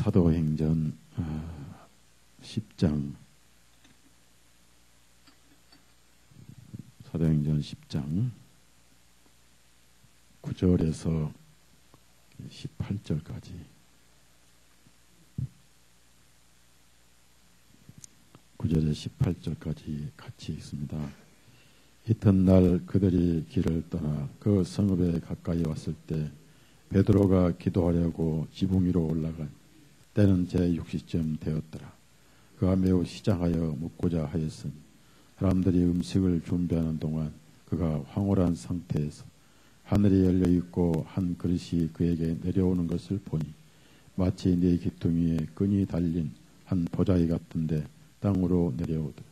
사도행전 10장 사도행전 10장 9절에서 18절까지 9절에서 18절까지 같이 읽습니다. 이튿날 그들이 길을 떠나 그 성읍에 가까이 왔을 때 베드로가 기도하려고 지붕 위로 올라간 때는 제6시쯤 되었더라. 그가 매우 시장하여 묻고자 하였으니 사람들이 음식을 준비하는 동안 그가 황홀한 상태에서 하늘이 열려 있고 한 그릇이 그에게 내려오는 것을 보니 마치 네 기둥 위에 끈이 달린 한 보자기 같은데 땅으로 내려오더라.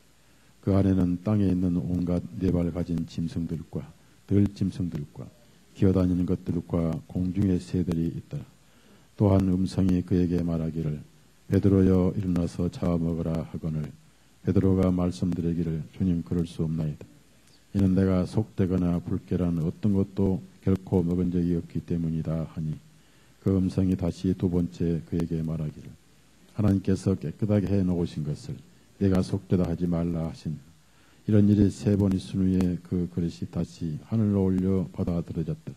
그 안에는 땅에 있는 온갖 네 발 가진 짐승들과 들짐승들과 기어다니는 것들과 공중의 새들이 있더라. 또한 음성이 그에게 말하기를 베드로여 일어나서 잡아먹으라 하거늘 베드로가 말씀드리기를 주님 그럴 수 없나이다. 이는 내가 속되거나 불결한 어떤 것도 결코 먹은 적이 없기 때문이다 하니 그 음성이 다시 두 번째 그에게 말하기를 하나님께서 깨끗하게 해놓으신 것을 내가 속되다 하지 말라 하신 이런 일이 세 번 있은 후에 그 그릇이 다시 하늘로 올려 받아들여졌다.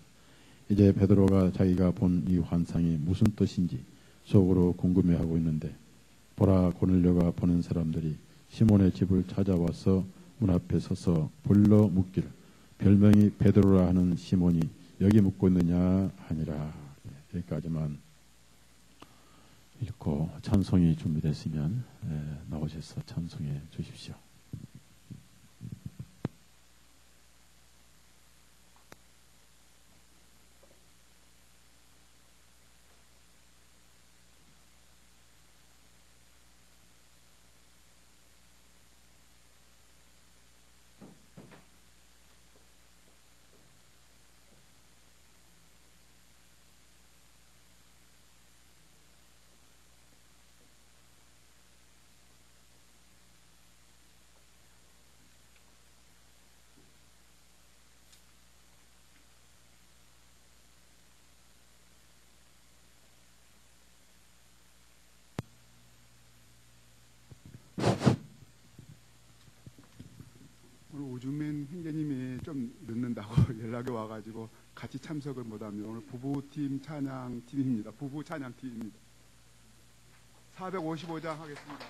이제 베드로가 자기가 본 이 환상이 무슨 뜻인지 속으로 궁금해하고 있는데 보라 고넬료가 보낸 사람들이 시몬의 집을 찾아와서 문 앞에 서서 불러 묻기를 별명이 베드로라 하는 시몬이 여기 묵고 있느냐 하니라. 여기까지만 읽고 찬송이 준비됐으면 나오셔서 찬송해 주십시오. 오늘 오주민 형제님이 좀 늦는다고 연락이 와가지고 같이 참석을 못하면 오늘 부부팀 찬양팀입니다. 부부 찬양팀입니다. 455장 하겠습니다.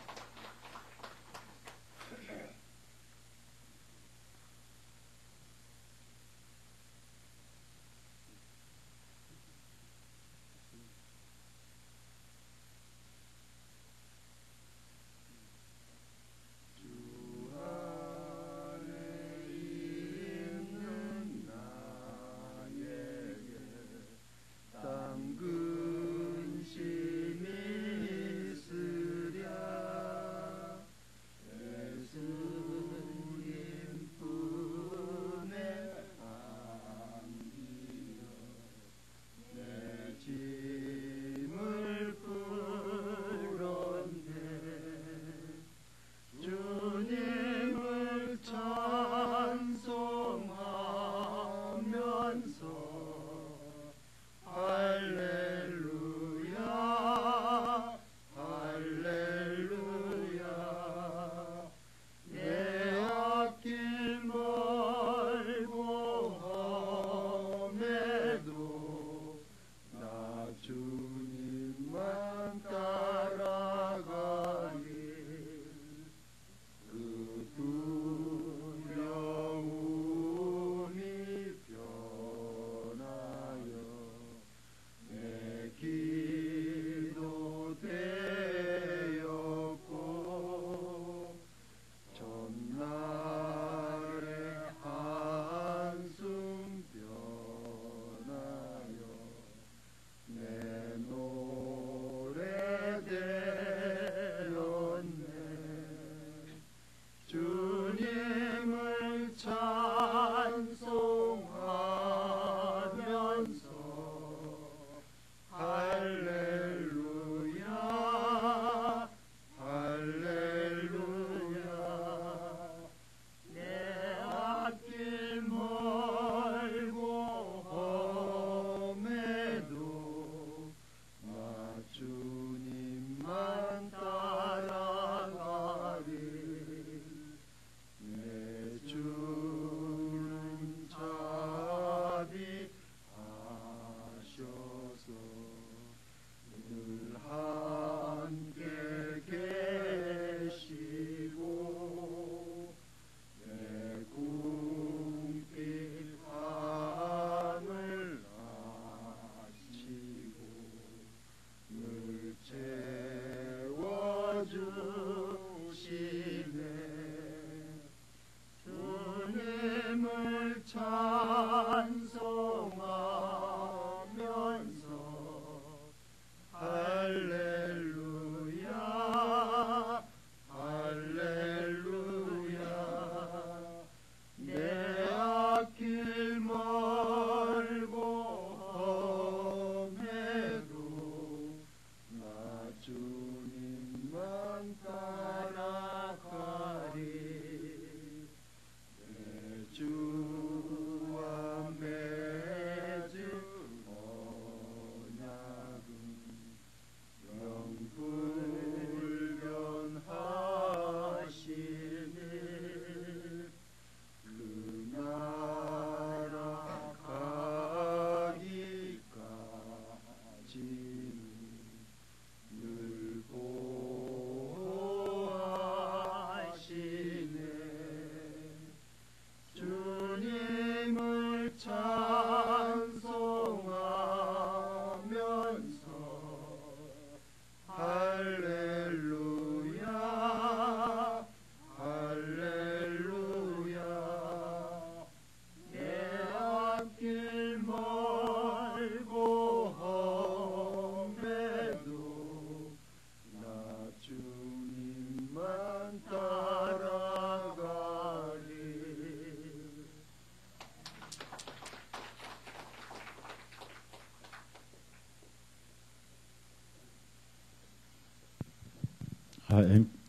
근심이 있으랴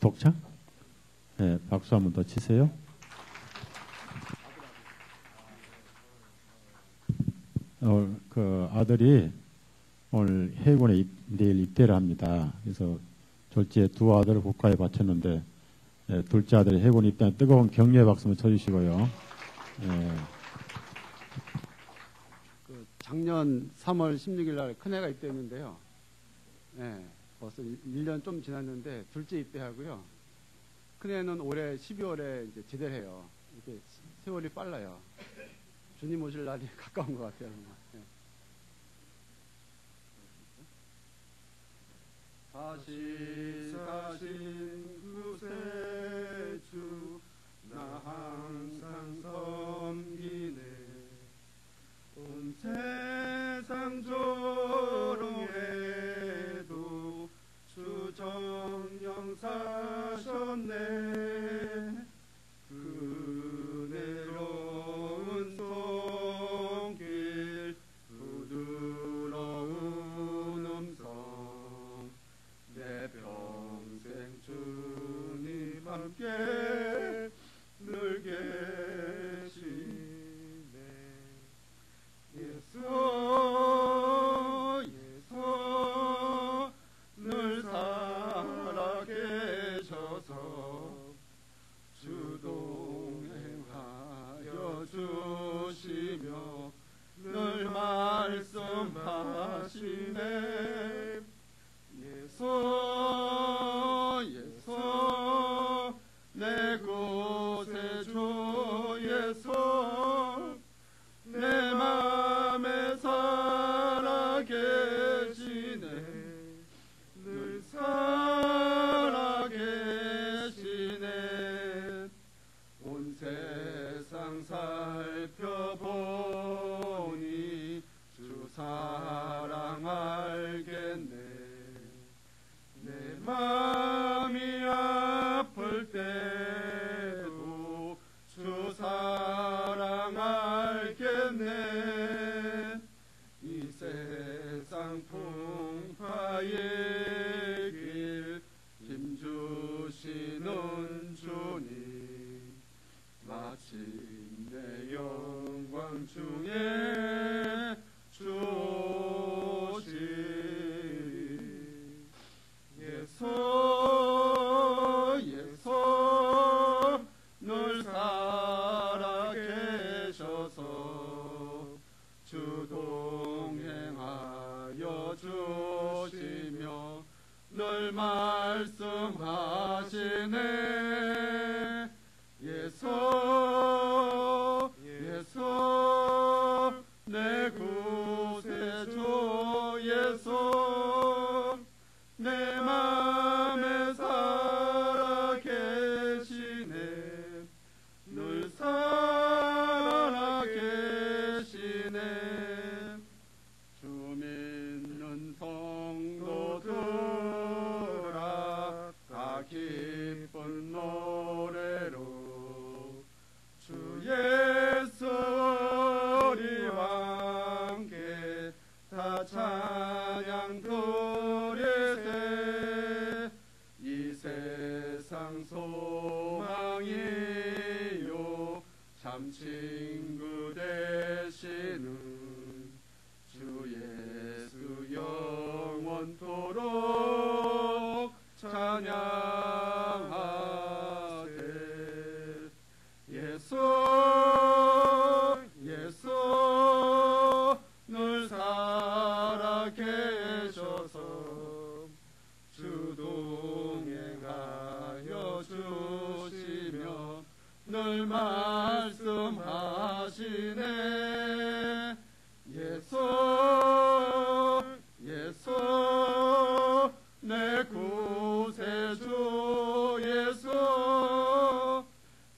독창? 네, 박수 한 번 더 치세요. 그 아들이 오늘 해군에 내일 입대를 합니다. 그래서 졸지에 두 아들을 국가에 바쳤는데, 둘째 아들이 해군 입대한 뜨거운 격려의 박수 한번 쳐주시고요. 작년 3월 16일 날 큰애가 입대했는데요. 벌써 1년 좀 지났는데 둘째 입대하고요. 큰애는 올해 12월에 이제 제대를 해요. 이렇게 세월이 빨라요. 주님 오실 날이 가까운 것 같아요. 다시 사신 그새 주 나 항상 섬기네. 온 세상 조롱해도 주 정령 사셨네. 그네로운 손길 부드러운 음성 내 평생 주님 함께 늘 계시네. 예수 늘 살아 계셔서 주 동행하여 주시며 늘 말씀하시네. 예수 내 구세주 예수 내 맘에 살아 계시네. 늘 살아 계시네. 온 세상 살펴보니 주 사랑 알겠네. 내 맘이 아플 때도 주 사랑 알겠네. 이 세상 풍파의 길 힘주시는 주님 마침내 영광 중에 주오시. 예수 늘 살아 계셔서 주 동행하여 주시며 늘 말씀하시네. 예수 내 구세주 예수 내 맘에 살아 계시네. 늘 살아 계시네. 주 믿는 성도들아 다 기쁜 노래로 주 예수 우리와 함께 다 찬양 드리세. 이 세상 소망이요 참 친구 되시는 주 예수 영원토록 찬양하세. 예수 늘 살아 계셔서 주 동행하여 주시며 늘 말씀하시네. 예수 내 구세주 예수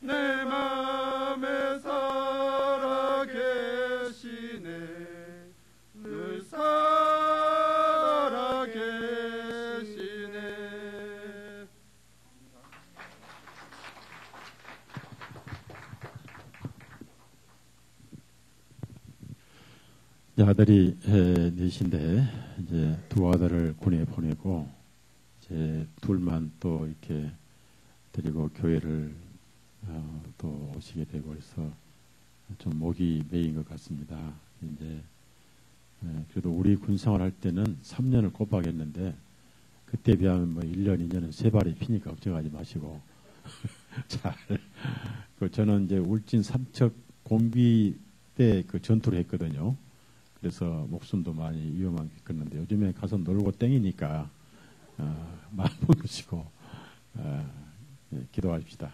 내 맘에 살아 계시네. 늘 살아 계시네. 아들이 넷인데 이제 두 아들을 군에 보내고 이제 이제 둘만 또 이렇게 데리고 교회를 또 오시게 되고 해서 좀 목이 메인 것 같습니다. 이제 그래도 우리 군생활 할 때는 3년을 꼬박 했는데 그때 비하면 뭐 1년, 2년은 세 발이 피니까 걱정하지 마시고 잘. 저는 이제 울진 삼척 공비 때 그 전투를 했거든요. 그래서 목숨도 많이 위험하게 겪었는데 요즘에 가서 놀고 땡이니까 마음 먹으시고 기도하십시다.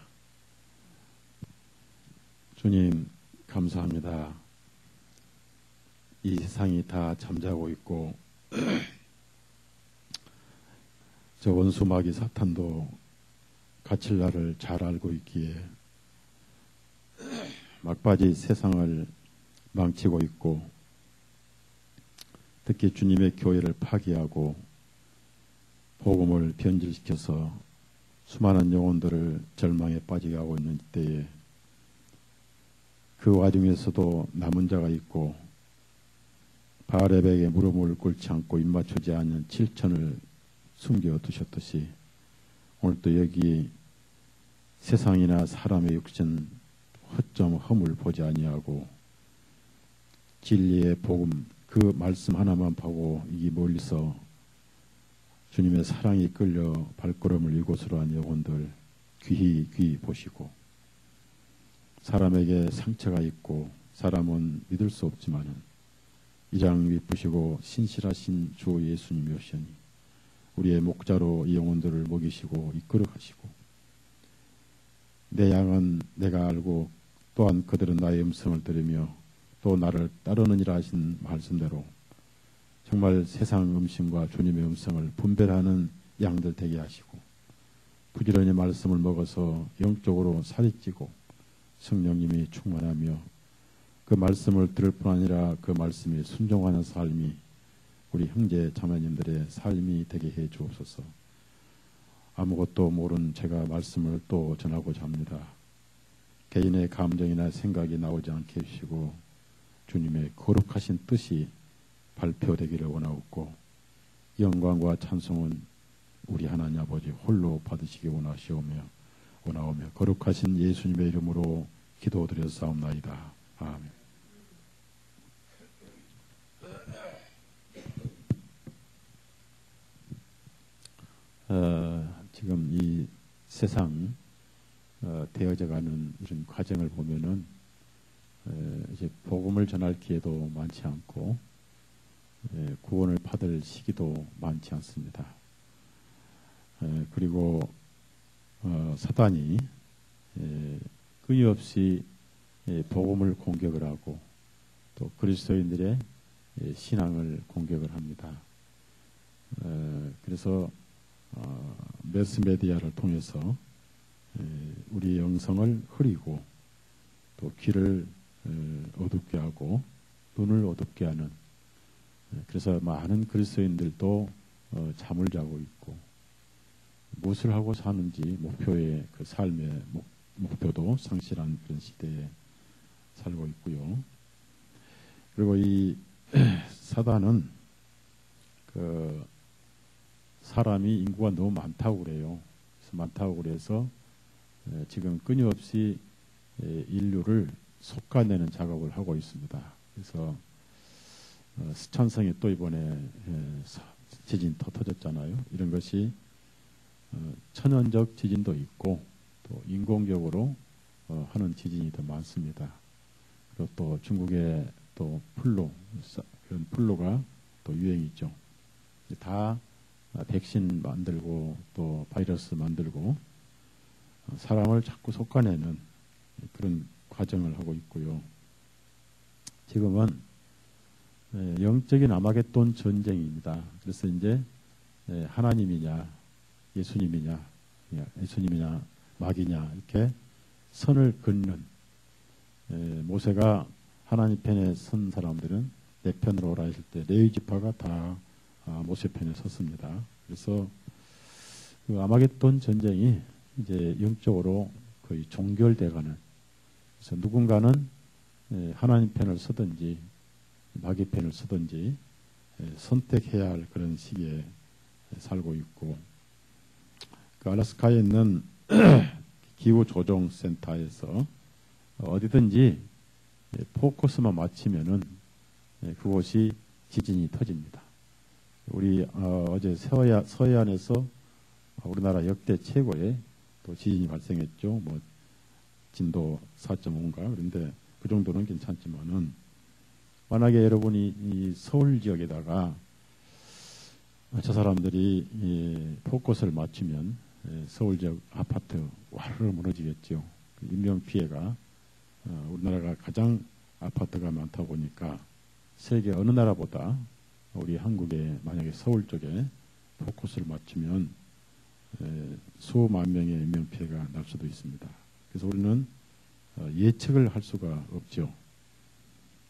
주님 감사합니다. 이 세상이 다 잠자고 있고 저 원수 마귀 사탄도 갇힐 날을 잘 알고 있기에 막바지 세상을 망치고 있고 특히 주님의 교회를 파괴하고 복음을 변질시켜서 수많은 영혼들을 절망에 빠지게 하고 있는 때에 그 와중에서도 남은 자가 있고 바알에게 무릎을 꿇지 않고 입맞추지 않는 7천을 숨겨두셨듯이 오늘도 여기 세상이나 사람의 육신 허점 허물 보지 아니하고 진리의 복음 그 말씀 하나만 보고 이 멀리서 주님의 사랑이 끌려 발걸음을 이곳으로 한 영혼들 귀히 보시고 사람에게 상처가 있고 사람은 믿을 수 없지만은 이장 위쁘시고 신실하신 주 예수님이 오시니 우리의 목자로 이 영혼들을 먹이시고 이끌어 가시고 내 양은 내가 알고 또한 그들은 나의 음성을 들으며 또 나를 따르느니라 하신 말씀대로 정말 세상 음식과 주님의 음성을 분별하는 양들 되게 하시고 부지런히 말씀을 먹어서 영적으로 살이 찌고 성령님이 충만하며 그 말씀을 들을 뿐 아니라 그 말씀에 순종하는 삶이 우리 형제 자매님들의 삶이 되게 해 주옵소서. 아무것도 모르는 제가 말씀을 또 전하고자 합니다. 개인의 감정이나 생각이 나오지 않게 해주시고 주님의 거룩하신 뜻이 발표되기를 원하옵고 영광과 찬송은 우리 하나님 아버지 홀로 받으시기 원하오며 거룩하신 예수님의 이름으로 기도드렸사옵나이다. 아멘. 지금 이 세상 되어져가는 이런 과정을 보면은 이제 복음을 전할 기회도 많지 않고 구원을 받을 시기도 많지 않습니다. 그리고 사단이 끊임없이 복음을 공격을 하고 또 그리스도인들의 신앙을 공격을 합니다. 그래서 매스메디아를 통해서 우리 영성을 흐리고 또 귀를 어둡게 하고 눈을 어둡게 하는 그래서 많은 그리스도인들도 잠을 자고 있고 무엇을 하고 사는지 목표의 그 삶의 목표도 상실한 그런 시대에 살고 있고요. 그리고 이 사단은 그 사람이 인구가 너무 많다고 그래요. 그래서 지금 끊임없이 인류를 솎아내는 작업을 하고 있습니다. 그래서 스촨성에 또 이번에 지진 터졌잖아요. 이런 것이 천연적 지진도 있고 또 인공적으로 하는 지진이 더 많습니다. 그리고 또 중국의 또 그런 플루가 또 유행이죠. 다 백신 만들고 또 바이러스 만들고 사람을 자꾸 솎아내는 그런 과정을 하고 있고요. 지금은 영적인 아마겟돈 전쟁입니다. 그래서 이제 하나님이냐 예수님이냐 마귀냐 이렇게 선을 긋는 모세가 하나님 편에 선 사람들은 내 편으로 오라 했을 때 레위 지파가 다 모세 편에 섰습니다. 그래서 그 아마겟돈 전쟁이 이제 영적으로 거의 종결돼가는 그래서 누군가는 하나님 편을 서든지 마귀 편을 서든지 선택해야 할 그런 시기에 살고 있고 그 알래스카에 있는 기후조정센터에서 어디든지 포커스만 맞추면은 그곳이 지진이 터집니다. 우리 어제 서해안에서 우리나라 역대 최고의 또 지진이 발생했죠. 뭐 진도 4.5인가 그런데 그 정도는 괜찮지만은 만약에 여러분이 이 서울 지역에다가 저 사람들이 이 포커스를 맞추면 서울 지역 아파트 와르르 무너지겠죠. 인명 피해가 우리나라가 가장 아파트가 많다 보니까 세계 어느 나라보다 우리 한국에 만약에 서울 쪽에 포커스를 맞추면 수만 명의 인명 피해가 날 수도 있습니다. 그래서 우리는 예측을 할 수가 없죠.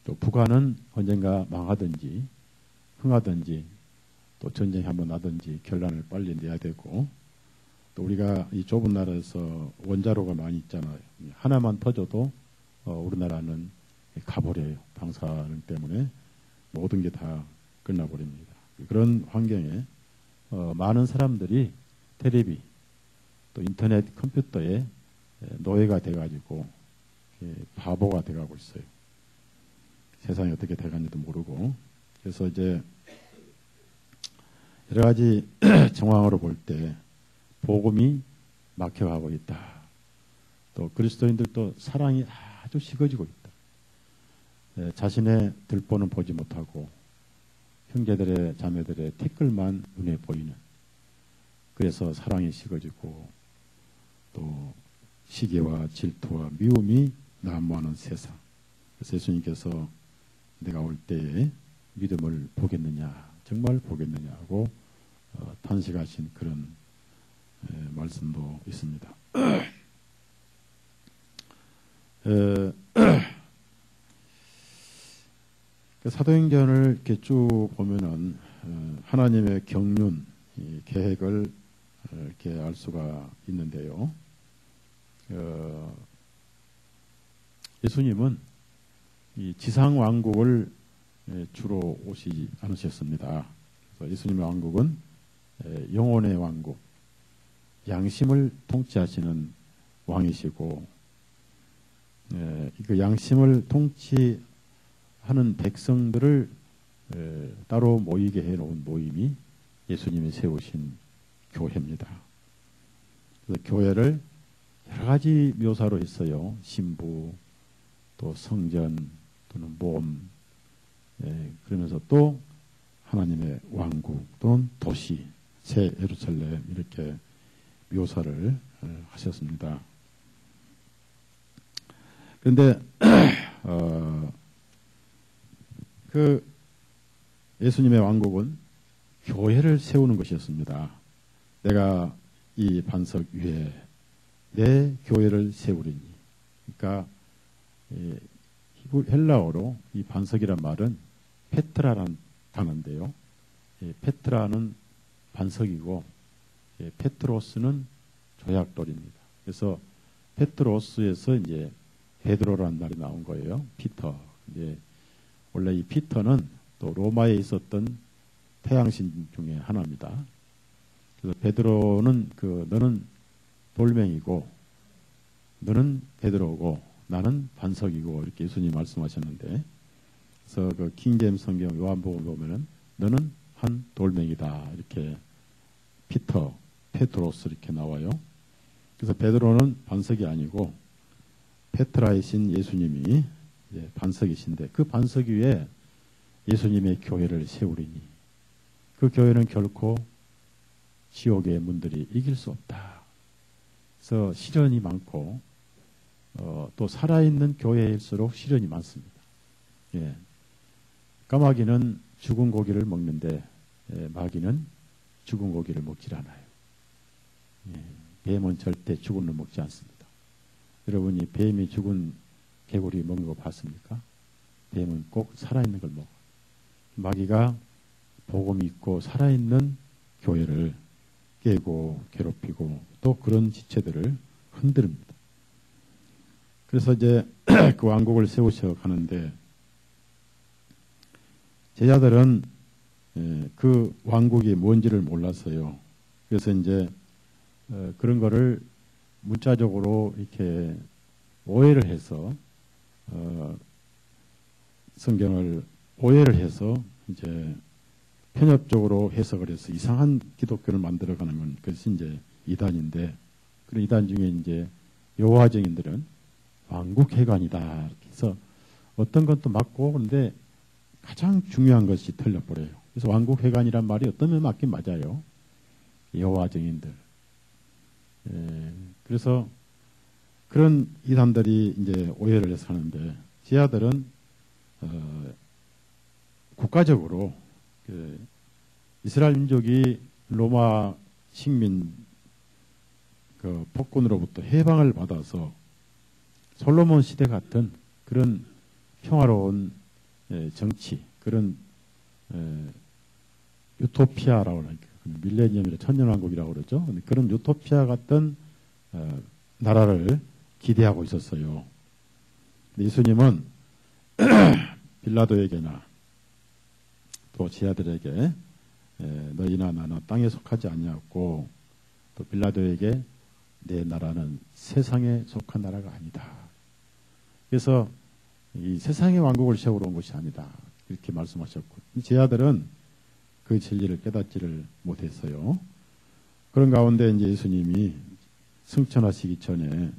또 북한은 언젠가 망하든지 흥하든지 또 전쟁이 한번 나든지 결란을 빨리 내야 되고 또 우리가 이 좁은 나라에서 원자로가 많이 있잖아요. 하나만 터져도 우리나라는 가버려요. 방사능 때문에 모든 게 다 끝나버립니다. 그런 환경에 많은 사람들이 텔레비 또 인터넷 컴퓨터에 노예가 돼가지고 바보가 돼가고 있어요. 세상이 어떻게 돼가는지도 모르고. 그래서 이제 여러 가지 정황으로 볼 때 복음이 막혀가고 있다. 또 그리스도인들도 사랑이 아주 식어지고 있다. 자신의 들보는 보지 못하고 형제들의 자매들의 티끌만 눈에 보이는, 그래서 사랑이 식어지고 또 시기와 질투와 미움이 난무하는 세상. 그래서 예수님께서 내가 올 때에 믿음을 보겠느냐, 정말 보겠느냐고 탄식하신 그런 말씀도 있습니다. 사도행전을 이렇게 쭉 보면은 하나님의 경륜, 계획을 이렇게 알 수가 있는데요. 예수님은 이 지상 왕국을 주로 오시지 않으셨습니다. 그래서 예수님의 왕국은 영혼의 왕국, 양심을 통치하시는 왕이시고, 그 양심을 통치하는 백성들을 따로 모이게 해놓은 모임이 예수님이 세우신 교회입니다. 그래서 교회를 여러 가지 묘사로 했어요. 신부, 또 성전, 또는 몸, 그러면서 또 하나님의 왕국 또는 도시, 새 예루살렘, 이렇게 묘사를 하셨습니다. 그런데 그 예수님의 왕국은 교회를 세우는 것이었습니다. 내가 이 반석 위에 내 교회를 세우리니. 그러니까 헬라어로 이 반석이란 말은 페트라라는 단어인데요. 페트라는 반석이고 페트로스는 조약돌입니다. 그래서 페트로스에서 이제 베드로라는 말이 나온 거예요. 피터. 이제 원래 이 피터는 또 로마에 있었던 태양신 중에 하나입니다. 그래서 베드로는 너는 돌멩이고 너는 베드로고 나는 반석이고 이렇게 예수님이 말씀하셨는데, 그래서 그 킹제임스 성경 요한복음 보면은 너는 한 돌멩이다 이렇게 피터, 페트로스 이렇게 나와요. 그래서 베드로는 반석이 아니고 페트라이신 예수님이 반석이신데, 그 반석 위에 예수님의 교회를 세우리니 그 교회는 결코 지옥의 문들이 이길 수 없다. 그래서 시련이 많고 또 살아있는 교회일수록 시련이 많습니다. 까마귀는 죽은 고기를 먹는데 마귀는 죽은 고기를 먹질 않아요. 뱀은 절대 죽은 걸 먹지 않습니다. 여러분이 뱀이 죽은 개구리 먹는 거 봤습니까? 뱀은 꼭 살아있는 걸 먹어요. 마귀가 복음이 있고 살아있는 교회를 깨고 괴롭히고 또 그런 지체들을 흔듭니다. 그래서 이제 그 왕국을 세우셔 가는데, 제자들은 그 왕국이 뭔지를 몰랐어요. 그래서 이제 그런 거를 문자적으로 이렇게 오해를 해서 성경을 오해를 해서 이제 편협적으로 해석을 해서 이상한 기독교를 만들어가는 건 그것이 이제 이단인데, 그런 이단 중에 이제 여호와 증인들은 왕국회관이다. 그래서 어떤 것도 맞고, 그런데 가장 중요한 것이 틀려버려요. 그래서 왕국회관이란 말이 어떤 면에 맞긴 맞아요. 여호와 증인들. 그래서 그런 이단들이 이제 오해를 해서 하는데, 제 아들은 국가적으로 이스라엘 민족이 로마 식민 그 폭군으로부터 해방을 받아서 솔로몬 시대 같은 그런 평화로운 정치, 그런 유토피아라고 하는, 밀레니엄이라 천년왕국이라고 그러죠. 그런 유토피아 같은 나라를 기대하고 있었어요. 예수님은 빌라도에게나 또 제 아들에게 너희나 나나 땅에 속하지 아니하고, 또 빌라도에게 내 나라는 세상에 속한 나라가 아니다. 그래서 이 세상의 왕국을 세우러 온 것이 아니다. 이렇게 말씀하셨고, 제 아들은 그 진리를 깨닫지를 못했어요. 그런 가운데 이제 예수님이 승천하시기 전에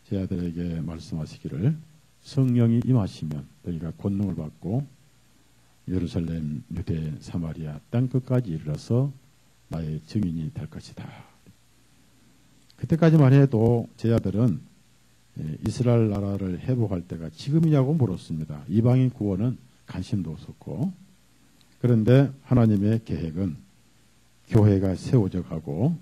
제 아들에게 말씀하시기를, 성령이 임하시면 너희가 권능을 받고 예루살렘, 유대, 사마리아 땅 끝까지 이르러서 나의 증인이 될 것이다. 그때까지만 해도 제 아들은 이스라엘 나라를 회복할 때가 지금이냐고 물었습니다. 이방인 구원은 관심도 없었고, 그런데 하나님의 계획은 교회가 세워져 가고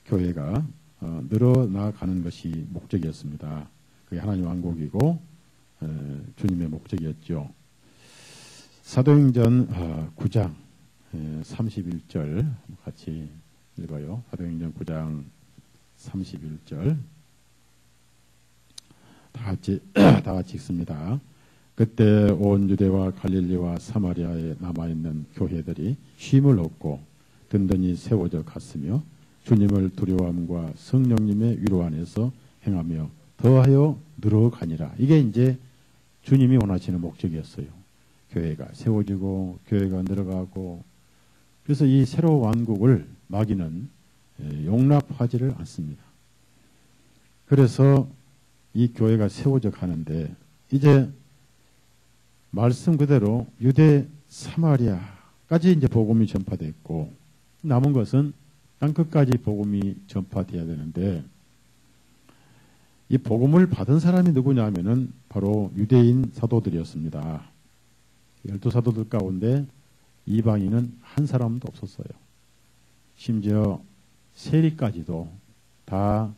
교회가 늘어나가는 것이 목적이었습니다. 그게 하나님 왕국이고 주님의 목적이었죠. 사도행전 9장 31절 같이 읽어요. 사도행전 9장 31절 다 같이 읽습니다. 그때 온 유대와 갈릴리와 사마리아에 남아있는 교회들이 쉼을 얻고 든든히 세워져 갔으며 주님을 두려워함과 성령님의 위로 안에서 행하며 더하여 늘어가니라. 이게 이제 주님이 원하시는 목적이었어요. 교회가 세워지고 교회가 늘어가고, 그래서 이 새로운 왕국을 마귀는 용납하지를 않습니다. 그래서 이 교회가 세워져 가는데, 이제 말씀 그대로 유대 사마리아까지 이제 복음이 전파됐고, 남은 것은 땅끝까지 복음이 전파돼야 되는데, 이 복음을 받은 사람이 누구냐면은 바로 유대인 사도들이었습니다. 12사도들 가운데 이방인은 한 사람도 없었어요. 심지어 세리까지도 다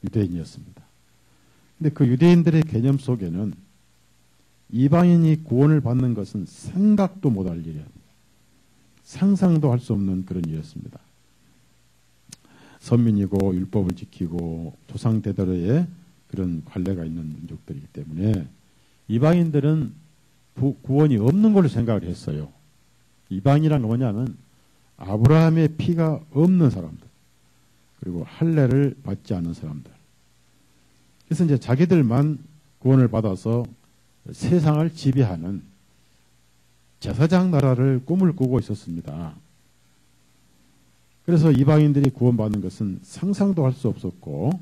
유대인이었습니다. 근데 그 유대인들의 개념 속에는 이방인이 구원을 받는 것은 생각도 못할 일이었습니다. 상상도 할 수 없는 그런 일이었습니다. 선민이고 율법을 지키고 조상 대대로의 그런 관례가 있는 민족들이기 때문에 이방인들은 구원이 없는 걸로 생각을 했어요. 이방이란 뭐냐면 아브라함의 피가 없는 사람들, 그리고 할례를 받지 않은 사람들. 그래서 이제 자기들만 구원을 받아서 세상을 지배하는 제사장 나라를 꿈을 꾸고 있었습니다. 그래서 이방인들이 구원받는 것은 상상도 할 수 없었고,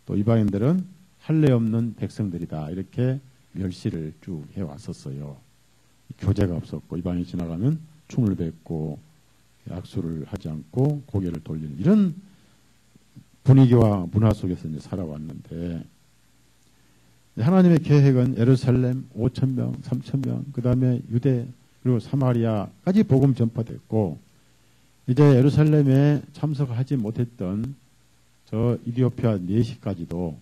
또 이방인들은 할례 없는 백성들이다, 이렇게 멸시를 쭉 해왔었어요. 교제가 없었고, 이방인이 지나가면 충을 뱉고 악수를 하지 않고 고개를 돌리는 이런 분위기와 문화 속에서 이제 살아왔는데, 하나님의 계획은 예루살렘 5,000명, 3,000명, 그 다음에 유대 그리고 사마리아까지 복음 전파됐고, 이제 예루살렘에 참석하지 못했던 저 이디오피아 내시까지도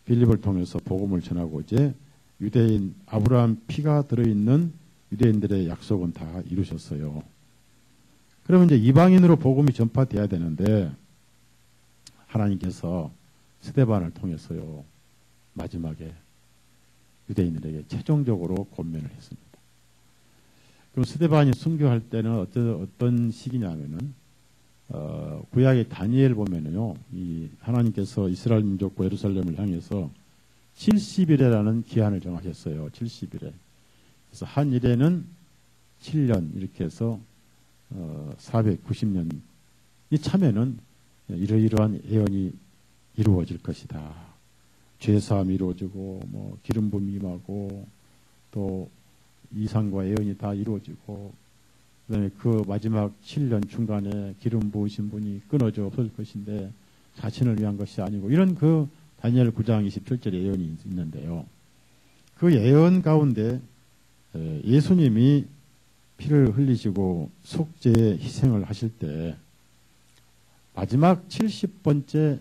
빌립을 통해서 복음을 전하고, 이제 유대인 아브라함 피가 들어있는 유대인들의 약속은 다 이루셨어요. 그러면 이제 이방인으로 복음이 전파돼야 되는데, 하나님께서 스데반을 통해서요, 마지막에 유대인들에게 최종적으로 권면을 했습니다. 그럼 스데반이 순교할 때는 어떤 시기냐면은 구약의 다니엘 보면은요, 이 하나님께서 이스라엘 민족과 예루살렘을 향해서 70일이라는 기한을 정하셨어요. 70일에. 그래서 한 일에는 7년 이렇게 해서 490년이 차면은 이러이러한 예언이 이루어질 것이다. 죄사함이 이루어지고 뭐 기름 부음이 임하고 또 이상과 예언이 다 이루어지고 그다음에 그 마지막 7년 중간에 기름 부으신 분이 끊어져 없어질 것인데 자신을 위한 것이 아니고 이런 그 다니엘 9장 27절에 예언이 있는데요. 그 예언 가운데 예수님이 피를 흘리시고 속죄의 희생을 하실 때 마지막 70번째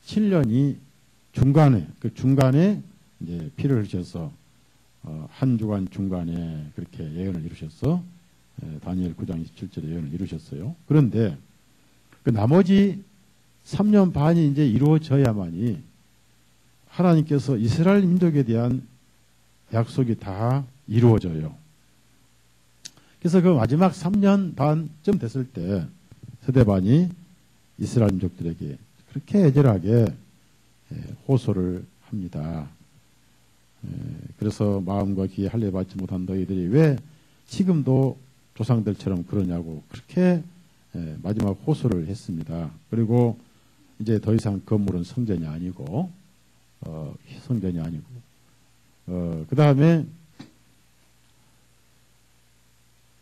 7년이 중간에 이제 피를 흘리셔서 한 주간 중간에 그렇게 예언을 이루셔서 다니엘 9장 27절에 예언을 이루셨어요. 그런데 그 나머지 3년 반이 이제 이루어져야만이 하나님께서 이스라엘 민족에 대한 약속이 다 이루어져요. 그래서 그 마지막 3년 반쯤 됐을 때 스데반이 이스라엘 민족들에게 그렇게 애절하게 호소를 합니다. 그래서 마음과 귀에 할례 받지 못한 너희들이 왜 지금도 조상들처럼 그러냐고 그렇게 마지막 호소를 했습니다. 그리고 이제 더 이상 건물은 성전이 아니고 성전이 아니고 그 다음에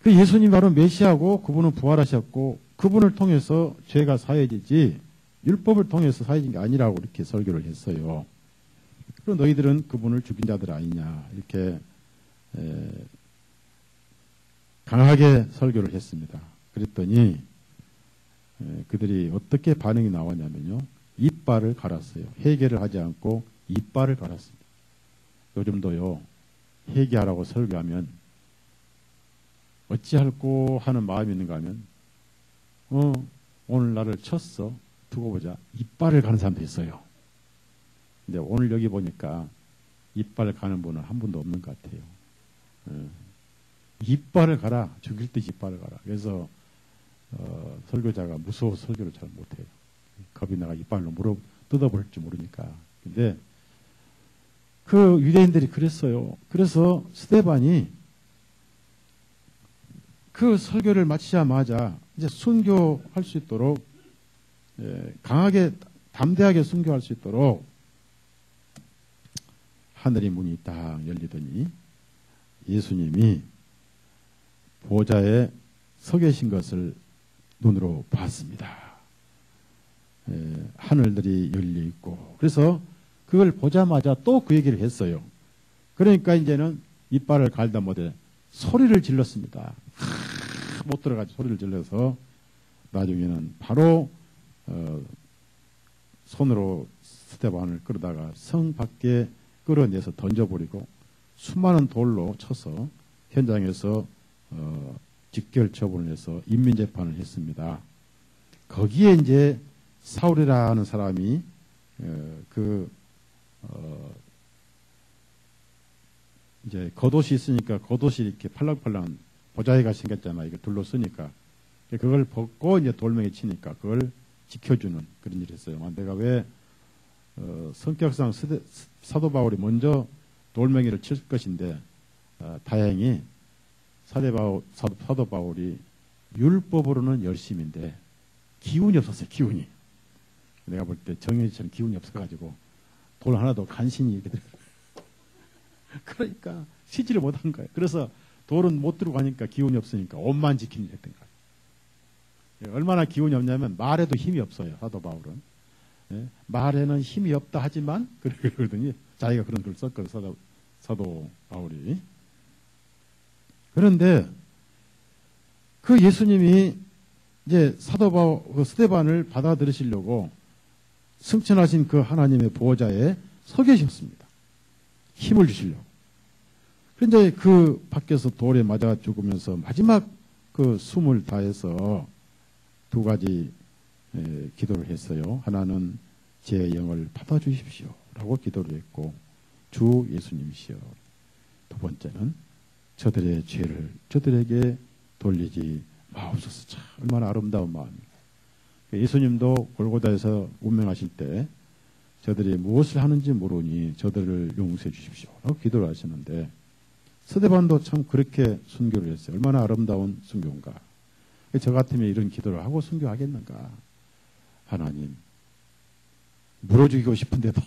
그 예수님 바로 메시아고 그분은 부활하셨고 그분을 통해서 죄가 사해지지 율법을 통해서 사해진 게 아니라고 이렇게 설교를 했어요. 그럼 너희들은 그분을 죽인 자들 아니냐 이렇게 강하게 설교를 했습니다. 그랬더니 그들이 어떻게 반응이 나왔냐면요. 이빨을 갈았어요. 회개를 하지 않고 이빨을 갈았습니다. 요즘도요. 회개하라고 설교하면 어찌할꼬 하는 마음이 있는가 하면 오늘 나를 쳤어. 두고 보자. 이빨을 가는 사람도 있어요. 근데 오늘 여기 보니까 이빨을 가는 분은 한 분도 없는 것 같아요. 이빨을 가라. 죽일 듯이 이빨을 가라. 그래서 설교자가 무서워서 설교를 잘 못해요. 겁이 나가 이빨로 뜯어볼지 모르니까. 근데 그 유대인들이 그랬어요. 그래서 스데반이 그 설교를 마치자마자 이제 순교할 수 있도록 강하게 담대하게 순교할 수 있도록 하늘의 문이 딱 열리더니 예수님이 보좌에 서 계신 것을 눈으로 봤습니다. 하늘들이 열려 있고 그래서 그걸 보자마자 또 그 얘기를 했어요. 그러니까 이제는 이빨을 갈다 못해 소리를 질렀습니다. 못 들어가지고 소리를 질러서 나중에는 바로 손으로 스데반을 끌어다가 성 밖에 끌어내서 던져버리고 수많은 돌로 쳐서 현장에서 직결 처분을 해서 인민재판을 했습니다. 거기에 이제 사울이라는 사람이 이제 겉옷이 있으니까 겉옷이 이렇게 팔랑팔랑 보자기가 생겼잖아. 이거 둘러쓰니까 그걸 벗고 이제 돌멩이 치니까 그걸 지켜주는 그런 일을 했어요. 내가 왜 성격상 사도 바울이 먼저 돌멩이를 칠 것인데 다행히 사도 바울이 율법으로는 열심인데 기운이 없었어요. 기운이. 내가 볼 때 정현이처럼 기운이 없어가지고 돌 하나도 간신히 이렇게 그러니까 쉬지를 못한 거예요. 그래서 돌은 못 들고 가니까 기운이 없으니까 옷만 지키는 일 했던 거예요. 얼마나 기운이 없냐면 말에도 힘이 없어요. 사도 바울은. 말에는 힘이 없다 하지만 그러더니 자기가 그런 글을 썼거든요. 사도 바울이. 그런데 그 예수님이 이제 그 스데반을 받아들이시려고 승천하신 그 하나님의 보호자에 서 계셨습니다. 힘을 주시려고. 그런데 그 밖에서 돌에 맞아 죽으면서 마지막 그 숨을 다해서 두 가지 기도를 했어요. 하나는 제 영을 받아주십시오 라고 기도를 했고 주 예수님이시여. 두 번째는 저들의 죄를 저들에게 돌리지 마옵소서. 참 얼마나 아름다운 마음이에요. 예수님도 골고다에서 운명하실 때 저들이 무엇을 하는지 모르니 저들을 용서해 주십시오 라고 기도를 하시는데, 스데반도 참 그렇게 순교를 했어요. 얼마나 아름다운 순교인가. 저 같으면 이런 기도를 하고 순교하겠는가. 하나님, 물어 죽이고 싶은데도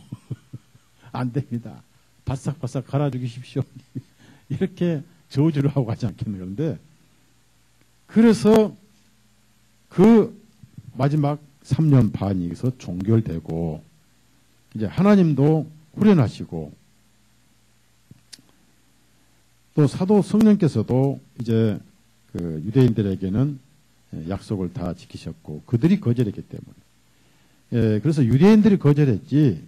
안 됩니다. 바싹바싹 갈아 죽이십시오. 이렇게 저주를 하고 가지 않겠는 그런데, 그래서 그 마지막 3년 반이 여기서 종결되고, 이제 하나님도 후련하시고, 또 사도 성령께서도 이제 그 유대인들에게는 약속을 다 지키셨고, 그들이 거절했기 때문에. 그래서 유대인들이 거절했지,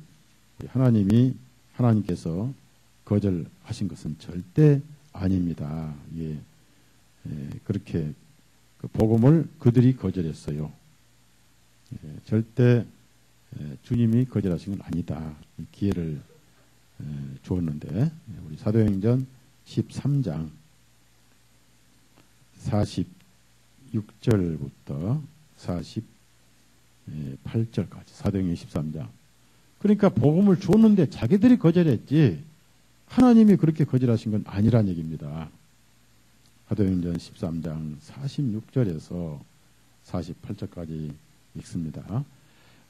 하나님께서 거절하신 것은 절대 아닙니다. 그렇게 그 복음을 그들이 거절했어요. 절대 주님이 거절하신 건 아니다. 기회를 주었는데, 우리 사도행전 13장 46절부터 48절까지 사도행전 13장. 그러니까 복음을 줬는데 자기들이 거절했지 하나님이 그렇게 거절하신 건 아니란 얘기입니다. 사도행전 13장 46절에서 48절까지 읽습니다.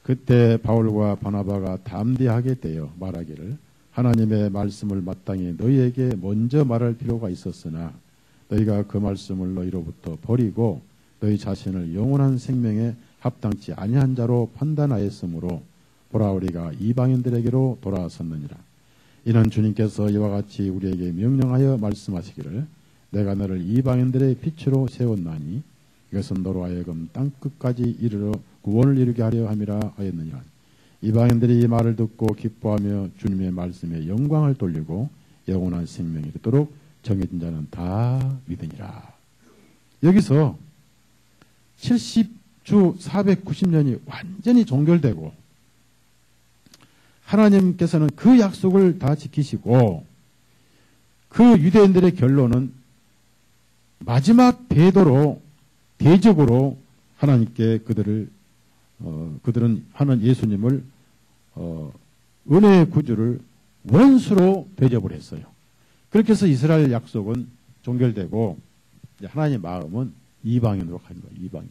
그때 바울과 바나바가 담대하게 되어 말하기를, 하나님의 말씀을 마땅히 너희에게 먼저 말할 필요가 있었으나 너희가 그 말씀을 너희로부터 버리고 너희 자신을 영원한 생명에 합당치 아니한 자로 판단하였으므로 보라, 우리가 이방인들에게로 돌아섰느니라. 이는 주님께서 이와 같이 우리에게 명령하여 말씀하시기를, 내가 너를 이방인들의 빛으로 세웠나니 이것은 너로 하여금 땅끝까지 이르러 구원을 이루게 하려 함이라 하였느니라. 이방인들이 이 말을 듣고 기뻐하며 주님의 말씀에 영광을 돌리고 영원한 생명이 이르도록 정해진 자는 다 믿으니라. 여기서 70주 490년이 완전히 종결되고, 하나님께서는 그 약속을 다 지키시고, 그 유대인들의 결론은 마지막 대적으로 하나님께 그들은 예수님을 은혜의 구주를 원수로 대접을 했어요. 그렇게 해서 이스라엘 약속은 종결되고, 하나님의 마음은 이방인으로 간 거예요. 이방인.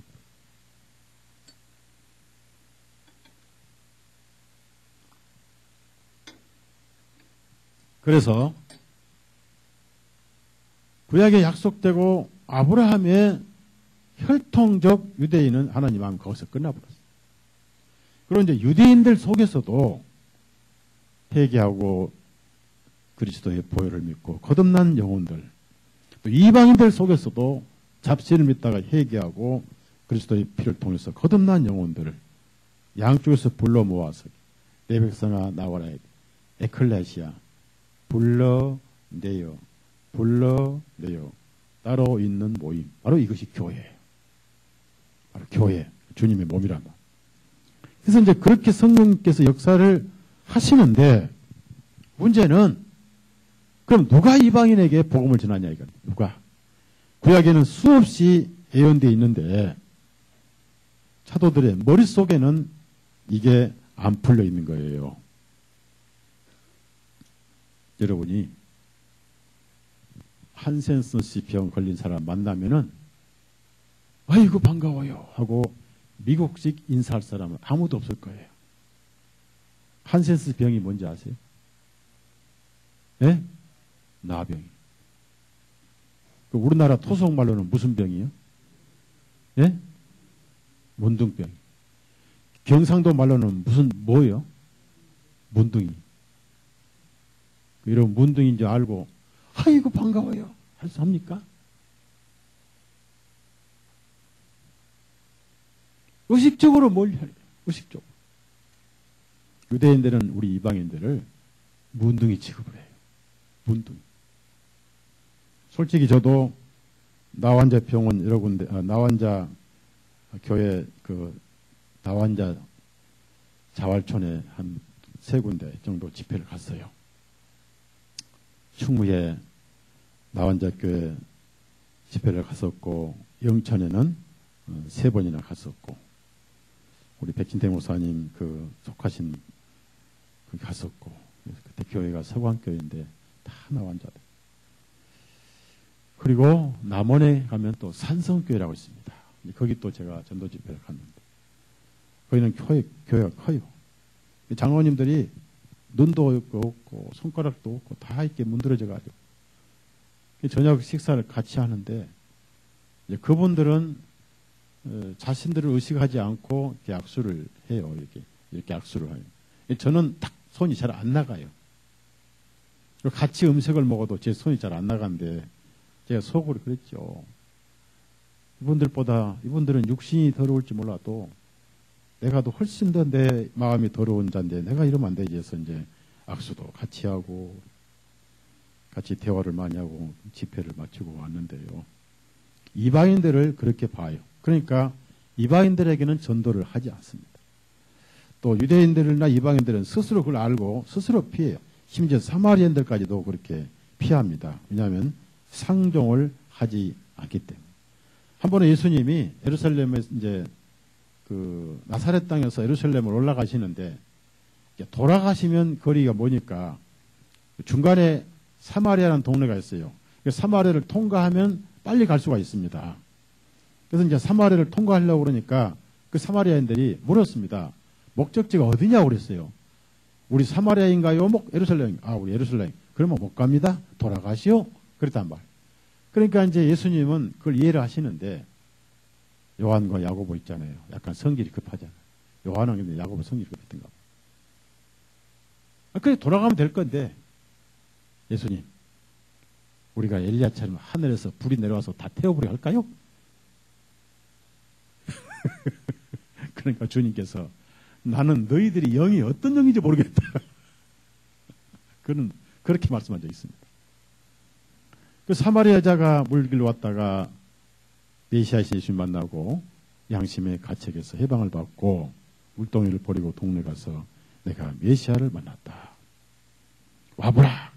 그래서 구약에 약속되고 아브라함의 혈통적 유대인은 하나님 마음 거기서 끝나버렸어요. 그리고 이제 유대인들 속에서도 회개하고 그리스도의 보혈을 믿고 거듭난 영혼들, 또 이방인들 속에서도 잡신을 믿다가 회개하고 그리스도의 피를 통해서 거듭난 영혼들을 양쪽에서 불러 모아서 내 백성아 나와라, 에클레시아, 불러내요 따로 있는 모임, 바로 이것이 교회예요. 바로 교회, 주님의 몸이란 말. 그래서 이제 그렇게 성령께서 역사를 하시는데, 문제는 그럼 누가 이방인에게 복음을 전하냐 이거. 누가? 구약에는 수없이 예언되어 있는데 사도들의 머릿속에는 이게 안 풀려 있는 거예요. 여러분이 한센스씨 병 걸린 사람 만나면은 아이고 반가워요 하고 미국식 인사할 사람은 아무도 없을 거예요. 한센스 병이 뭔지 아세요? 예? 나병이. 우리나라 토속말로는 무슨 병이요? 예? 문둥병. 경상도 말로는 뭐요? 문둥이. 이런 문둥이인 줄 알고 아이고 반가워요 할 수 합니까? 의식적으로 뭘 해요? 의식적으로. 유대인들은 우리 이방인들을 문둥이 취급을 해요. 문둥이. 솔직히 저도 나환자 병원 여러 군데, 나환자 교회 나환자 자활촌에 한 3군데 정도 집회를 갔어요. 충무에 나환자 교회 집회를 갔었고, 영천에는 3번이나 갔었고, 우리 백진태 목사님 그 속하신 거기 갔었고, 그때 교회가 서광교회인데 다 나환자들. 그리고 남원에 가면 또 산성교회라고 있습니다. 거기 또 제가 전도 집회를 갔는데, 거기는 교회가 커요. 장로님들이 눈도 없고 손가락도 없고 다 이렇게 문드러져가지고 저녁 식사를 같이 하는데, 이제 그분들은 자신들을 의식하지 않고 이렇게 악수를 해요. 이렇게 악수를 해요. 저는 딱 손이 잘 안 나가요. 그리고 같이 음식을 먹어도 제 손이 잘 안 나가는데 제가 속으로 그랬죠. 이분들은 육신이 더러울지 몰라도 내가 더 훨씬 더 내 마음이 더러운 자인데 내가 이러면 안 되지 해서 이제 악수도 같이 하고 같이 대화를 많이 하고 집회를 마치고 왔는데요. 이방인들을 그렇게 봐요. 그러니까 이방인들에게는 전도를 하지 않습니다. 또 유대인들이나 이방인들은 스스로 그걸 알고 스스로 피해요. 심지어 사마리아인들까지도 그렇게 피합니다. 왜냐하면 상종을 하지 않기 때문에. 한 번에 예수님이 예루살렘에 이제 그 나사렛 땅에서 예루살렘을 올라가시는데 돌아가시면 거리가 뭐니까 중간에 사마리아라는 동네가 있어요. 사마리아를 통과하면 빨리 갈 수가 있습니다. 그래서 이제 사마리아를 통과하려고 그러니까 그 사마리아인들이 물었습니다. 목적지가 어디냐고 그랬어요. 우리 사마리아인가요? 예루살렘. 우리 예루살렘. 그러면 못 갑니다. 돌아가시오. 그랬단 말. 그러니까 이제 예수님은 그걸 이해를 하시는데 요한과 야고보 있잖아요. 약간 성질이 급하잖아요. 요한은 근데 야고보 성질이 급했던가 봐. 그래 돌아가면 될 건데 예수님 우리가 엘리야처럼 하늘에서 불이 내려와서 다 태워버리게 할까요? 그러니까 주님께서 나는 너희들이 영이 어떤 영인지 모르겠다. 그는 그렇게 말씀한 적이 있습니다. 그 사마리아 여자가 물길로 왔다가 메시아에서 예수님 만나고 양심의 가책에서 해방을 받고 물동이를 버리고 동네 가서 내가 메시아를 만났다. 와보라.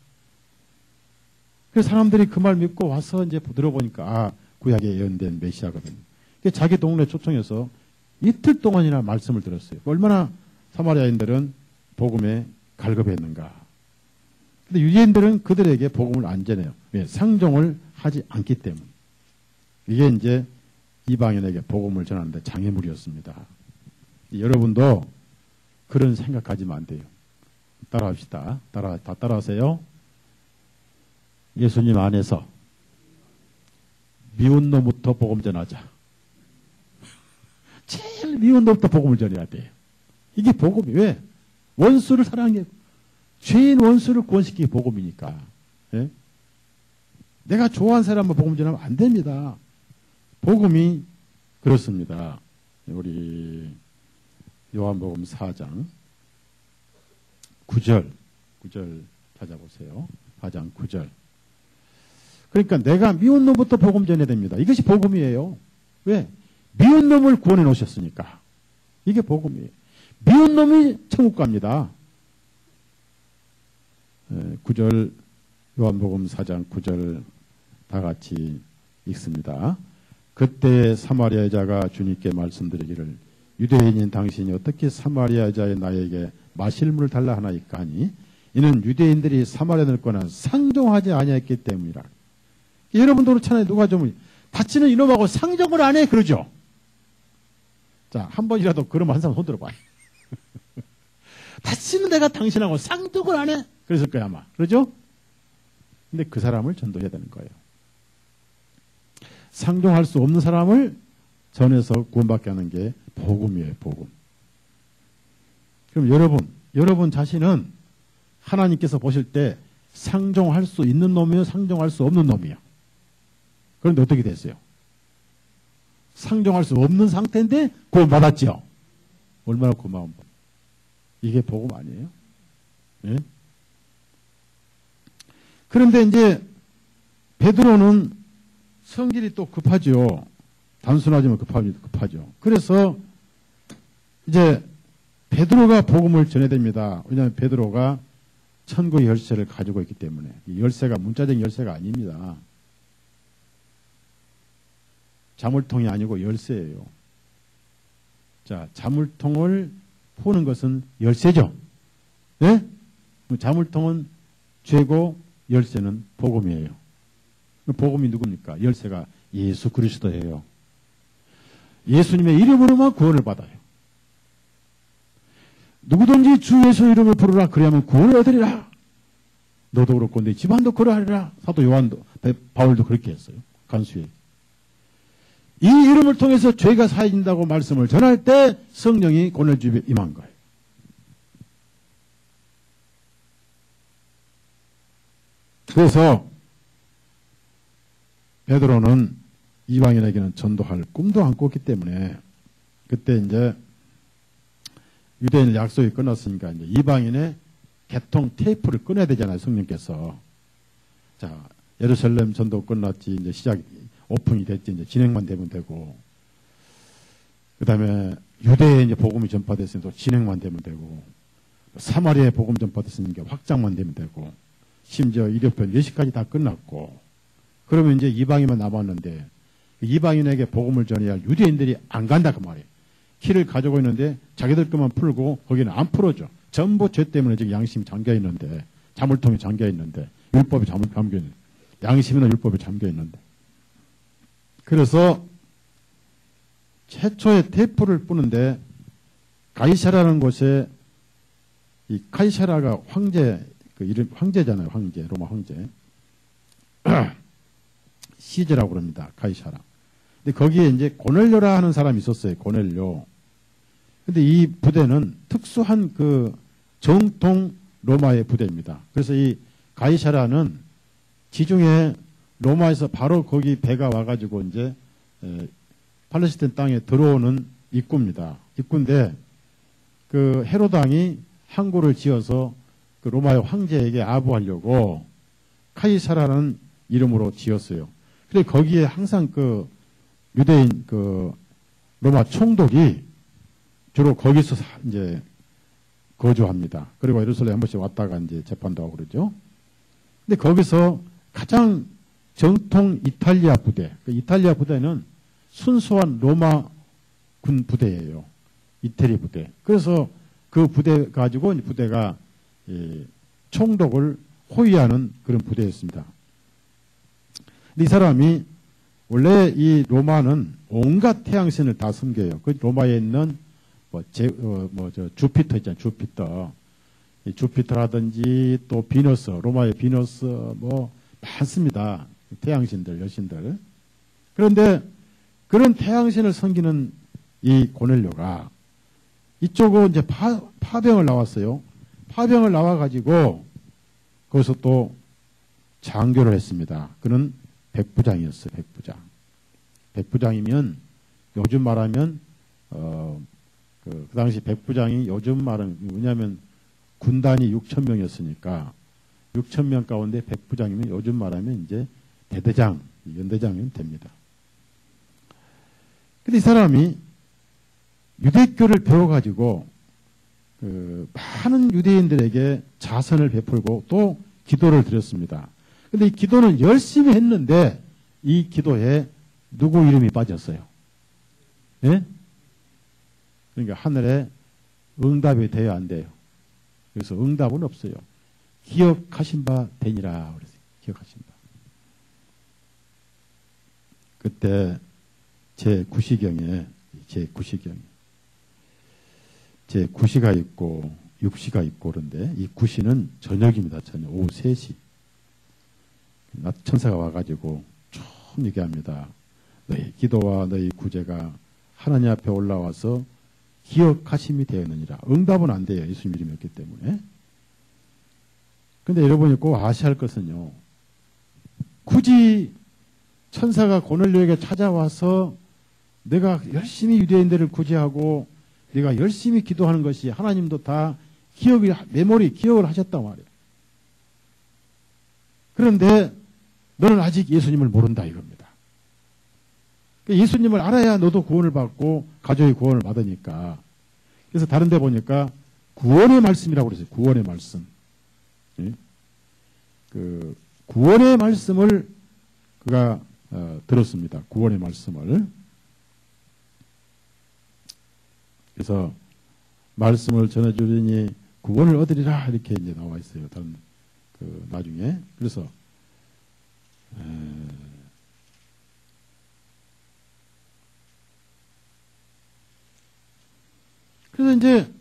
그래서 사람들이 그 말 믿고 와서 이제 들어보니까 구약에 예언된 메시아거든요. 자기 동네 초청해서 이틀 동안이나 말씀을 들었어요. 얼마나 사마리아인들은 복음에 갈급했는가. 근데 유대인들은 그들에게 복음을 안 전해요. 왜? 상종을 하지 않기 때문에. 이게 이제 이방인에게 복음을 전하는데 장애물이었습니다. 여러분도 그런 생각하지면 안 돼요. 따라합시다. 다 따라하세요. 예수님 안에서 미운 놈부터 복음 전하자. 제일 미운 놈부터 복음을 전해야 돼요. 이게 복음이 왜? 원수를 사랑해. 죄인 원수를 구원시키기 복음이니까. 예? 내가 좋아하는 사람만 복음 전하면 안 됩니다. 복음이 그렇습니다. 우리 요한복음 4장 9절 찾아보세요. 4장 9절. 그러니까 내가 미운 놈부터 복음 전해야 됩니다. 이것이 복음이에요. 왜? 미운 놈을 구원해 놓으셨으니까. 이게 복음이에요. 미운 놈이 천국 갑니다. 9절 요한복음 4장 9절 다 같이 읽습니다. 그때 사마리아 여자가 주님께 말씀드리기를 유대인인 당신이 어떻게 사마리아 여자의 나에게 마실 물을 달라 하나이까 하니 이는 유대인들이 사마리아인을 꺼나 상종하지 아니했기 때문이라. 여러분도 그렇잖아요. 누가 좀 다치는 이놈하고 상종을 안 해 그러죠. 자, 한 번이라도 그러면 한 사람 손 들어봐요. 다치는 내가 당신하고 상종을 안 해. 그랬을 거야 아마. 그러죠? 근데 그 사람을 전도해야 되는 거예요. 상종할 수 없는 사람을 전해서 구원받게 하는 게 복음이에요. 복음. 그럼 여러분 자신은 하나님께서 보실 때 상종할 수 있는 놈이요, 상종할 수 없는 놈이요. 그런데 어떻게 됐어요? 상종할 수 없는 상태인데 구원받았죠. 얼마나 고마운 분. 이게 복음 아니에요? 네? 그런데 이제 베드로는 성질이 또 급하죠. 단순하지만 급하죠. 그래서 이제 베드로가 복음을 전해야 됩니다. 왜냐하면 베드로가 천국의 열쇠를 가지고 있기 때문에. 이 열쇠가 문자적인 열쇠가 아닙니다. 자물통이 아니고 열쇠예요. 자, 자물통을 푸는 것은 열쇠죠. 예? 자물통은 죄고 열쇠는 복음이에요. 복음이 누굽니까? 열쇠가 예수 그리스도예요. 예수님의 이름으로만 구원을 받아요. 누구든지 주 예수 이름을 부르라 그리하면 구원을 얻으리라. 너도 그렇고 내 집안도 그러하리라. 사도 요한도 바울도 그렇게 했어요. 간수에. 이 이름을 통해서 죄가 사해진다고 말씀을 전할 때 성령이 고넬 집에 임한 거예요. 그래서 베드로는 이방인에게는 전도할 꿈도 안 꿨기 때문에 그때 이제 유대인 약속이 끝났으니까 이제 이방인의 개통 테이프를 끊어야 되잖아요. 성령께서. 자, 예루살렘 전도 끝났지. 이제 시작, 오픈이 됐지. 이제 진행만 되면 되고. 그 다음에 유대에 이제 복음이 전파됐으니까 진행만 되면 되고. 사마리아에 복음 전파됐으니까 확장만 되면 되고. 심지어 이력편 4시까지 다 끝났고. 그러면 이제 이방인만 남았는데 이방인에게 복음을 전해야 할 유대인들이 안 간다 그 말이에요. 키를 가지고 있는데 자기들 것만 풀고 거기는 안 풀어줘. 전부 죄 때문에 지금 양심이 잠겨 있는데, 자물통이 잠겨 있는데, 율법이 잠겨 있는데, 양심이나 율법이 잠겨 있는데. 그래서 최초의 테이프를 뿌는데 가이사라는 곳에 이 카이사라가 황제, 그 이름 황제잖아요. 황제, 로마 황제. 시제라고 그럽니다. 카이사라. 근데 거기에 이제 고넬료라 하는 사람이 있었어요. 고넬료. 근데 이 부대는 특수한 그 정통 로마의 부대입니다. 그래서 이 가이사라는 지중해 로마에서 바로 거기 배가 와가지고 이제 팔레스타인 땅에 들어오는 입구입니다. 입구인데 그 헤롯 왕이 항구를 지어서 그 로마의 황제에게 아부하려고 카이사라는 이름으로 지었어요. 근데 거기에 항상 그 유대인 그 로마 총독이 주로 거기서 이제 거주합니다. 그리고 예루살렘 한 번씩 왔다가 이제 재판도 하고 그러죠. 근데 거기서 가장 정통 이탈리아 부대, 그 이탈리아 부대는 순수한 로마 군 부대예요. 이태리 부대. 그래서 그 부대 가지고 부대가 총독을 호위하는 그런 부대였습니다. 근데 이 사람이 원래 이 로마는 온갖 태양신을 다 섬겨요. 그 로마에 있는 주피터 있잖아요. 주피터. 이 주피터라든지 또 비너스, 로마의 비너스 뭐 많습니다. 태양신들, 여신들. 그런데 그런 태양신을 섬기는 이 고넬료가 이쪽으로 이제 파병을 나왔어요. 파병을 나와가지고 거기서 또 장교를 했습니다. 그는 백부장이었어요. 백부장. 백부장이면 요즘 말하면 그 당시 백부장이 요즘 말은 뭐냐면 군단이 6,000명이었으니까 6,000명 가운데 백부장이면 요즘 말하면 이제 대대장, 연대장이면 됩니다. 근데 이 사람이 유대교를 배워가지고 그 많은 유대인들에게 자선을 베풀고 또 기도를 드렸습니다. 근데 이 기도는 열심히 했는데 이 기도에 누구 이름이 빠졌어요? 예? 그러니까 하늘에 응답이 돼야 안 돼요. 그래서 응답은 없어요. 기억하신 바 되니라 그랬어요. 기억하신 바. 그때 제 구시경에 제 구시가 있고 육시가 있고 그런데 이 구시는 저녁입니다. 저녁 오후 3시. 낮 천사가 와가지고 쭉 얘기합니다. 너희 기도와 너희 구제가 하나님 앞에 올라와서 기억하심이 되었느니라. 응답은 안 돼요. 예수님 이름이었기 때문에. 근데 여러분이 꼭 아셔야 할 것은요. 굳이 천사가 고넬료에게 찾아와서 내가 열심히 유대인들을 구제하고 내가 열심히 기도하는 것이 하나님도 다 기억을 하셨단 말이에요. 그런데 너는 아직 예수님을 모른다 이겁니다. 예수님을 알아야 너도 구원을 받고 가족이 구원을 받으니까. 그래서 다른 데 보니까 구원의 말씀이라고 그랬어요. 구원의 말씀. 그 구원의 말씀을 그가 들었습니다. 구원의 말씀을. 그래서 말씀을 전해주리니 구원을 얻으리라 이렇게 이제 나와 있어요. 다른 나중에. 그래서 이제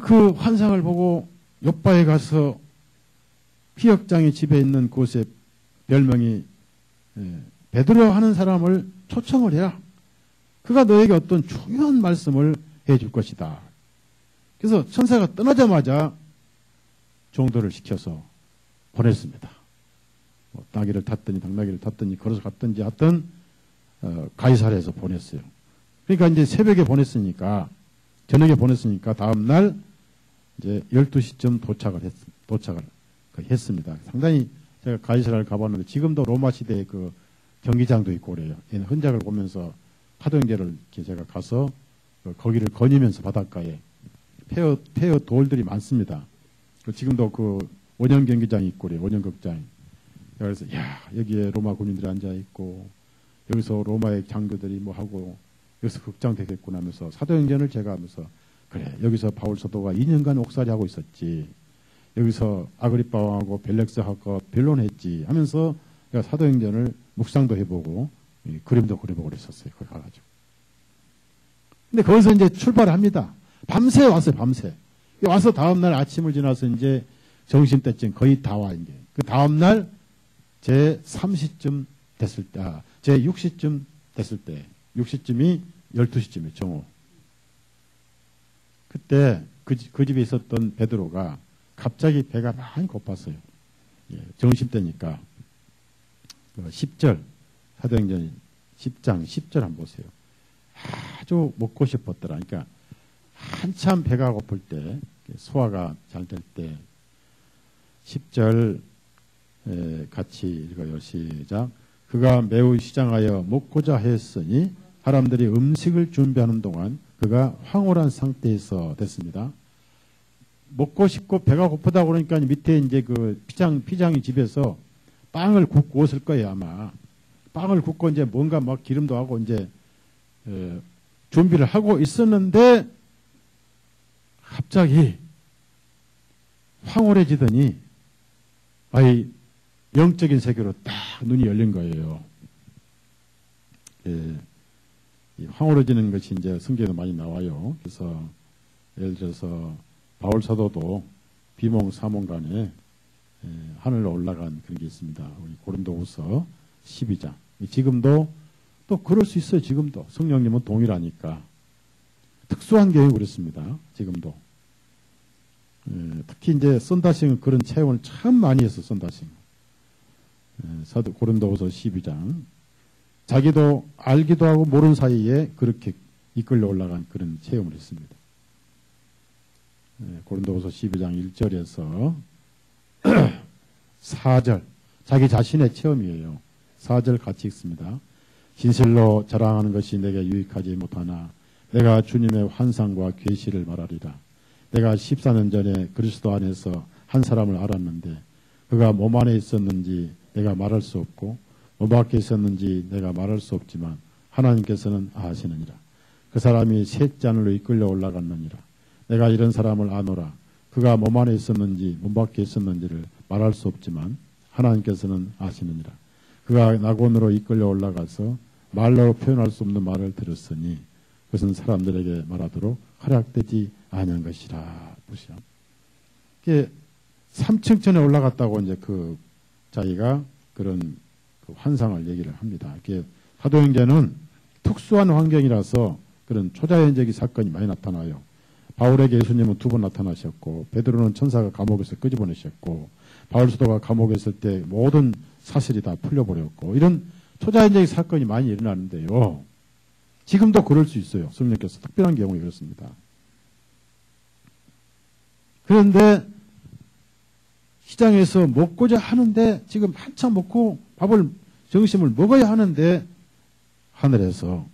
그 환상을 보고 욥바에 가서 피역장의 집에 있는 곳에 별명이 베드로 하는 사람을 초청을 해라. 그가 너에게 어떤 중요한 말씀을 해줄 것이다. 그래서 천사가 떠나자마자 종도를 시켜서 보냈습니다. 나귀를 탔더니 당나귀를 탔더니 걸어서 갔든지 하여튼 가이사랴에서 보냈어요. 그러니까 이제 새벽에 보냈으니까 저녁에 보냈으니까 다음날 이제 12시쯤 도착을 했습니다. 상당히 제가 가이사랴를 가봤는데 지금도 로마 시대의 그 경기장도 있고 그래요. 흔적을 보면서 파동계를 이렇게 제가 가서 거기를 거니면서 바닷가에 폐허 돌들이 많습니다. 지금도 그 원형 경기장이 있고 그래요. 원형 극장이. 그래서 여기에 로마 군인들이 앉아 있고 여기서 로마의 장교들이 뭐 하고 여기서 극장 되겠구나 하면서 사도행전을 제가 하면서 그래 여기서 바울 사도가 2년간 옥살이 하고 있었지. 여기서 아그리빠 왕하고 벨렉스하고 변론했지 하면서 제가 사도행전을 묵상도 해보고 그림도 그려보고 그랬었어요. 거기 가가지고. 근데 거기서 이제 출발합니다. 밤새 왔어요. 밤새. 와서 다음날 아침을 지나서 이제 점심때쯤 거의 다 와 이제. 그 다음날 제 3시쯤 됐을 때, 제 6시쯤 됐을 때, 6시쯤이 12시쯤이에요. 정오. 그때 그 집에 있었던 베드로가 갑자기 배가 많이 고팠어요. 점심때니까. 10절, 사도행전 10장 10절 한번 보세요. 아주 먹고 싶었더라. 그러니까 한참 배가 고플 때, 소화가 잘 될 때, 10절 같이 읽어요. 시작. 그가 매우 시장하여 먹고자 했으니 사람들이 음식을 준비하는 동안 그가 황홀한 상태에서 됐습니다. 먹고 싶고 배가 고프다 그러니까 밑에 이제 그 피장이 집에서 빵을 굽고 있을 거예요, 아마. 빵을 굽고 이제 뭔가 막 기름도 하고 이제 준비를 하고 있었는데 갑자기 황홀해지더니 영적인 세계로 딱 눈이 열린 거예요. 이 황홀해지는 것이 이제 성경에 많이 나와요. 그래서 예를 들어서 바울 사도도 비몽사몽간에 하늘로 올라간 그런 게 있습니다. 우리 고린도후서 12장. 지금도 또 그럴 수 있어요. 지금도 성령님은 동일하니까 특수한 경우 그렇습니다. 지금도. 특히 이제 썬다싱은 그런 체험을 참 많이 했어. 썬다싱. 사도 고린도후서 12장. 자기도 알기도 하고 모르는 사이에 그렇게 이끌려 올라간 그런 체험을 했습니다. 고린도후서 12장 1절에서 4절. 자기 자신의 체험이에요. 4절 같이 읽습니다. 진실로 자랑하는 것이 내게 유익하지 못하나 내가 주님의 환상과 계시를 말하리라. 내가 14년 전에 그리스도 안에서 한 사람을 알았는데 그가 몸 안에 있었는지 내가 말할 수 없고 몸 밖에 있었는지 내가 말할 수 없지만 하나님께서는 아시느니라. 그 사람이 셋째 하늘로 이끌려 올라갔느니라. 내가 이런 사람을 아노라. 그가 몸 안에 있었는지 몸 밖에 있었는지를 말할 수 없지만 하나님께서는 아시느니라. 그가 낙원으로 이끌려 올라가서 말로 표현할 수 없는 말을 들었으니 그것은 사람들에게 말하도록 허락되지 아니한 것이라. 보시오. 이게 3층 전에 올라갔다고 이제 그 자기가 그런 그 환상을 얘기를 합니다. 이게 사도행전은 특수한 환경이라서 그런 초자연적인 사건이 많이 나타나요. 바울에게 예수님은 2번 나타나셨고 베드로는 천사가 감옥에서 끄집어내셨고 바울 사도가 감옥에 있을 때 모든 사실이 다 풀려버렸고 이런 초자연적인 사건이 많이 일어나는데요. 지금도 그럴 수 있어요. 성령께서 특별한 경우에 그렇습니다. 그런데 시장에서 먹고자 하는데 지금 한참 먹고 밥을 점심을 먹어야 하는데 하늘에서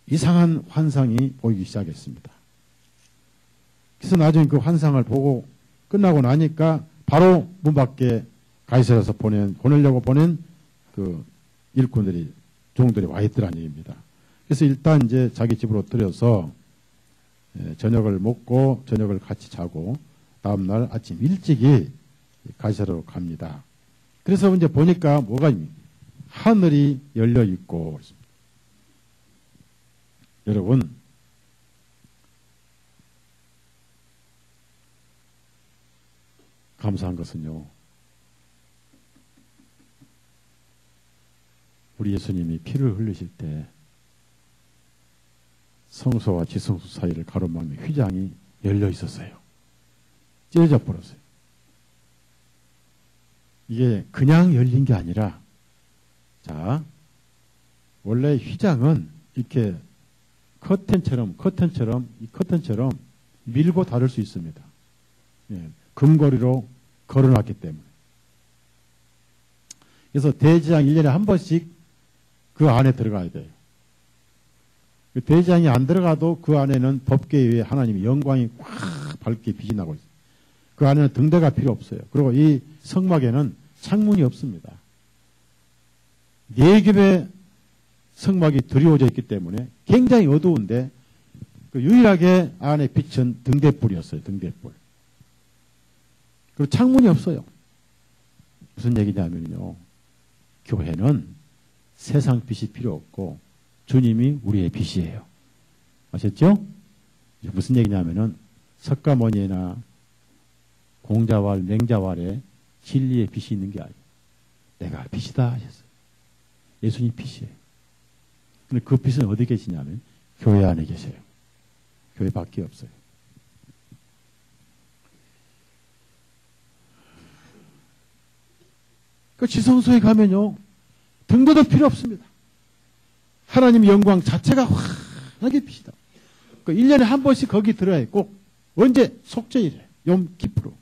이상한 환상이 보이기 시작했습니다. 그래서 나중에 그 환상을 보고 끝나고 나니까 바로 문 밖에 가이사랴에서 보내려고 보낸 그 일꾼들이, 종들이 와 있더라는 얘기입니다. 그래서 일단 이제 자기 집으로 들여서 저녁을 먹고 저녁을 같이 자고 다음날 아침 일찍이 가이사랴로 갑니다. 그래서 이제 보니까 뭐가 있습니까? 하늘이 열려 있고. 여러분, 감사한 것은요, 우리 예수님이 피를 흘리실 때 성소와 지성소 사이를 가로막는 휘장이 열려 있었어요. 찢어져 버렸어요. 이게 그냥 열린 게 아니라, 자, 원래 휘장은 이렇게 커튼처럼 밀고 닫을 수 있습니다. 예, 금고리로 걸어놨기 때문에. 그래서 대지장 1년에 한 번씩 그 안에 들어가야 돼요. 그 대지장이 안 들어가도 그 안에는 법궤 위에 하나님의 영광이 확 밝게 빛이 나고 있어요. 그 안에는 등대가 필요 없어요. 그리고 이 성막에는 창문이 없습니다. 4겹의 성막이 드리워져 있기 때문에 굉장히 어두운데 그 유일하게 안에 빛은 등대불이었어요. 등대불. 그리고 창문이 없어요. 무슨 얘기냐면요, 교회는 세상 빛이 필요 없고 주님이 우리의 빛이에요. 아셨죠? 무슨 얘기냐면은 석가모니나 공자왈, 맹자왈에 진리의 빛이 있는 게 아니에요. 내가 빛이다 하셨어요. 예수님 빛이에요. 근데 그 빛은 어디 계시냐면 교회 안에 계세요. 교회 밖에 없어요. 그 지성소에 가면요, 등도도 필요 없습니다. 하나님의 영광 자체가 환하게 빛이다. 그 1년에 한 번씩 거기 들어야 꼭, 언제? 속죄일에, 욤 키프루.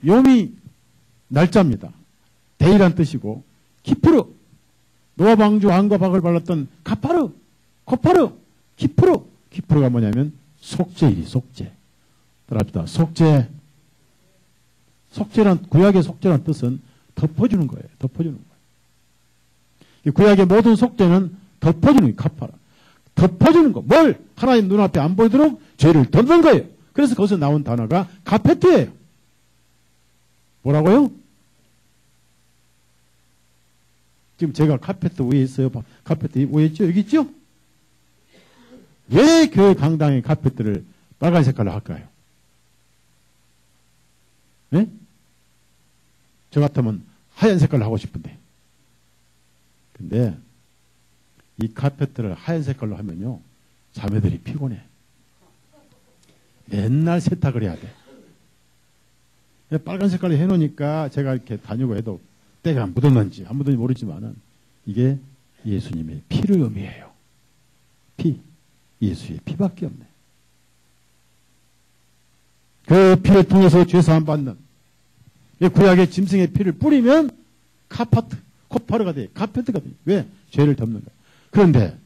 욤이 날짜입니다. 데이란 뜻이고, 키프루. 노아 방주 왕과 박을 발랐던 카파르, 코파르, 키프루. 키프루가 뭐냐면 속죄일이, 속죄. 따라합시다. 속죄. 속죄란, 구약의 속죄란 뜻은 덮어주는 거예요. 덮어주는 거예요. 이 구약의 모든 속죄는 덮어주는 거예요. 카파라. 덮어주는 거. 뭘? 하나님 눈앞에 안 보이도록 죄를 덮는 거예요. 그래서 거기서 나온 단어가 카페트예요. 뭐라고요? 지금 제가 카페트 위에 있어요. 카페트 위에 있죠? 여기 있죠? 왜 교회 강당의 카페트를 빨간 색깔로 할까요? 네? 저 같으면 하얀 색깔로 하고 싶은데. 근데 이 카페트를 하얀 색깔로 하면요, 자매들이 피곤해. 맨날 세탁을 해야 돼. 빨간 색깔로 해놓으니까 제가 이렇게 다니고 해도 때가 묻었는지 안 묻었는지 모르지만은 이게 예수님의 피를 의미해요. 피. 예수의 피밖에 없네. 그 피를 통해서 죄사함 받는, 구약의 짐승의 피를 뿌리면 카파트, 코파르가 돼. 카페트가 돼. 왜? 죄를 덮는 거야. 그런데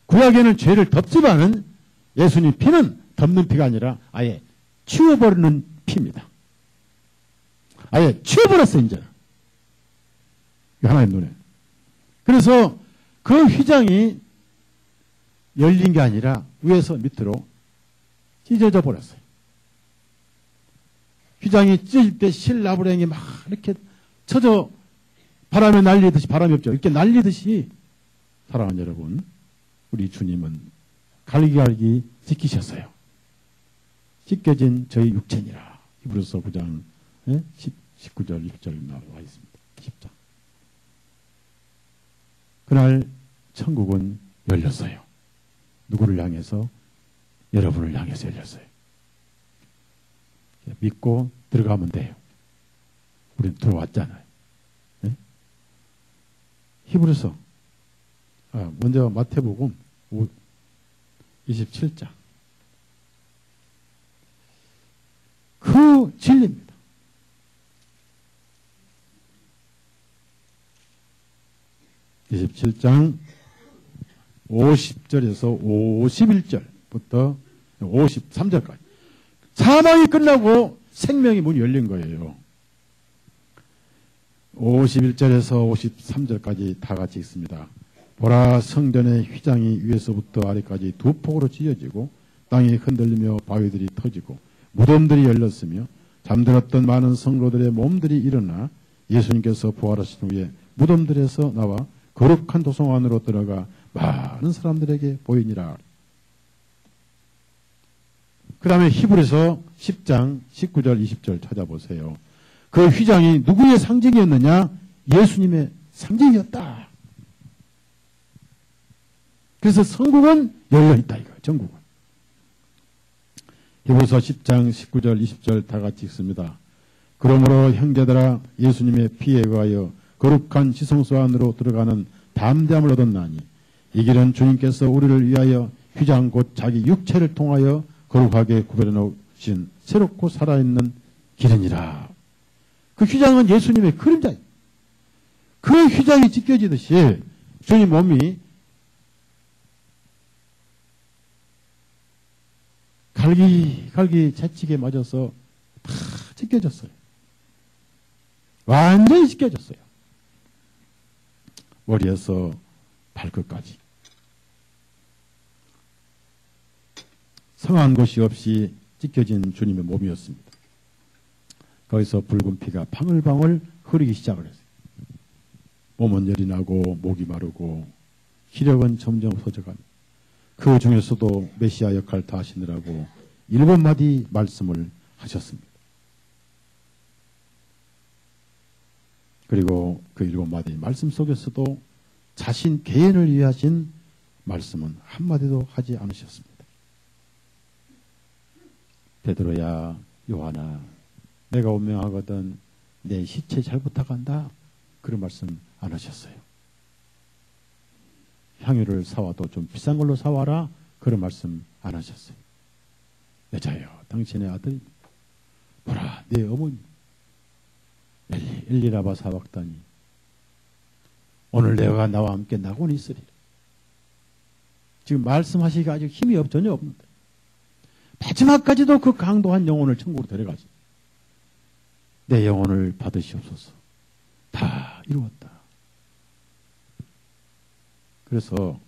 구약에는 죄를 덮지만은 예수님 피는 덮는 피가 아니라 아예 치워버리는 피입니다. 아예 치워버렸어요, 이제. 하나님 눈에. 그래서 그 휘장이 열린 게 아니라 위에서 밑으로 찢어져 버렸어요. 휘장이 찢어질 때 실나부랭이 막 이렇게 쳐져 바람에 날리듯이, 바람이 없죠. 이렇게 날리듯이, 사랑하는 여러분, 우리 주님은 갈기갈기 찢기셨어요. 찢겨진 저희 육체니라. 히브리서 9장 19절, 20절 나와 있습니다. 10장. 그날 천국은 열렸어요. 누구를 향해서? 여러분을 향해서 열렸어요. 믿고 들어가면 돼요. 우리는 들어왔잖아요. 네? 히브리서, 먼저 마태복음 27장. 그 진리입니다. (27장) 50절에서 51절부터 53절까지. 사망이 끝나고 생명의 문이 열린 거예요. 51절에서 53절까지 다 같이 읽습니다. 보라, 성전의 휘장이 위에서부터 아래까지 두 폭으로 찢어지고 땅이 흔들리며 바위들이 터지고 무덤들이 열렸으며 잠들었던 많은 성도들의 몸들이 일어나 예수님께서 부활하신 후에 무덤들에서 나와 거룩한 도성 안으로 들어가 많은 사람들에게 보이니라. 그 다음에 히브리서 10장 19절 20절 찾아보세요. 그 휘장이 누구의 상징이었느냐? 예수님의 상징이었다. 그래서 천국은 열려있다 이거예요. 전국은. 히브리서 10장 19절 20절 다 같이 읽습니다. 그러므로 형제들아, 예수님의 피에 의하여 거룩한 지성소 안으로 들어가는 담대함을 얻었나니 이 길은 주님께서 우리를 위하여 휘장 곧 자기 육체를 통하여 거룩하게 구별해 놓으신 새롭고 살아있는 길이니라. 그 휘장은 예수님의 그림자예요. 그 휘장이 찢겨지듯이 주님 몸이 갈기 채찍에 맞아서 다 찢겨졌어요. 완전히 찢겨졌어요. 머리에서 발끝까지. 성한 곳이 없이 찢겨진 주님의 몸이었습니다. 거기서 붉은 피가 방울방울 흐르기 시작을 했어요. 몸은 열이 나고 목이 마르고 기력은 점점 없어져가는 그 중에서도 메시아 역할을 다 하시느라고 7마디 말씀을 하셨습니다. 그리고 그 7마디 말씀 속에서도 자신 개인을 위해 하신 말씀은 한마디도 하지 않으셨습니다. 베드로야, 요한아, 내가 운명하거든 내 시체 잘 부탁한다. 그런 말씀 안 하셨어요. 향유를 사와도 좀 비싼 걸로 사와라. 그런 말씀 안 하셨어요. 여자여, 당신의 아들 보라, 내 어머니 엘리라바 사박다니 오늘 내가 나와 함께 나고는 있으리라. 지금 말씀하시기가 아직 힘이 전혀 없는데 마지막까지도 그 강도한 영혼을 천국으로 데려가지. 내 영혼을 받으시옵소서. 다 이루었다. 그래서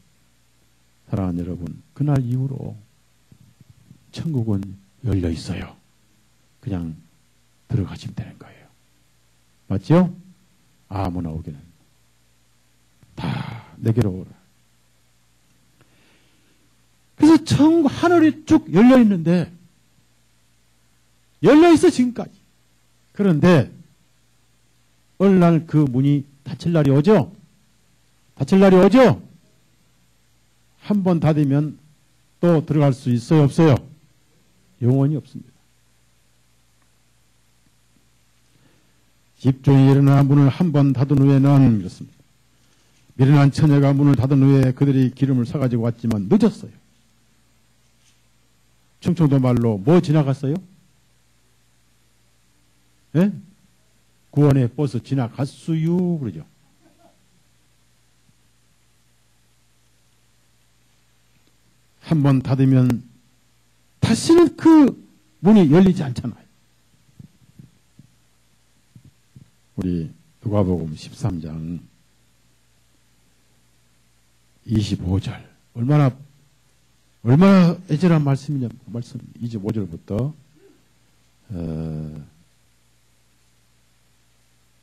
사랑하는 여러분, 그날 이후로 천국은 열려 있어요. 그냥 들어가시면 되는 거예요. 맞죠? 아무나 오기는. 다 내게로 오라. 그래서 천국 하늘이 쭉 열려 있는데 열려 있어 지금까지. 그런데 어느 날 그 문이 닫힐 날이 오죠? 닫힐 날이 오죠? 한 번 닫으면 또 들어갈 수 있어요? 없어요? 영원히 없습니다. 집중이 일어나 문을 한 번 닫은 후에는 이렇습니다. 미련한 처녀가 문을 닫은 후에 그들이 기름을 사가지고 왔지만 늦었어요. 충청도 말로 뭐 지나갔어요? 예? 구원의 버스 지나갔수유 그러죠. 한 번 닫으면 다시는 그 문이 열리지 않잖아요. 우리 누가복음 13장 25절 얼마나 애절한 말씀이냐. 말씀 25절부터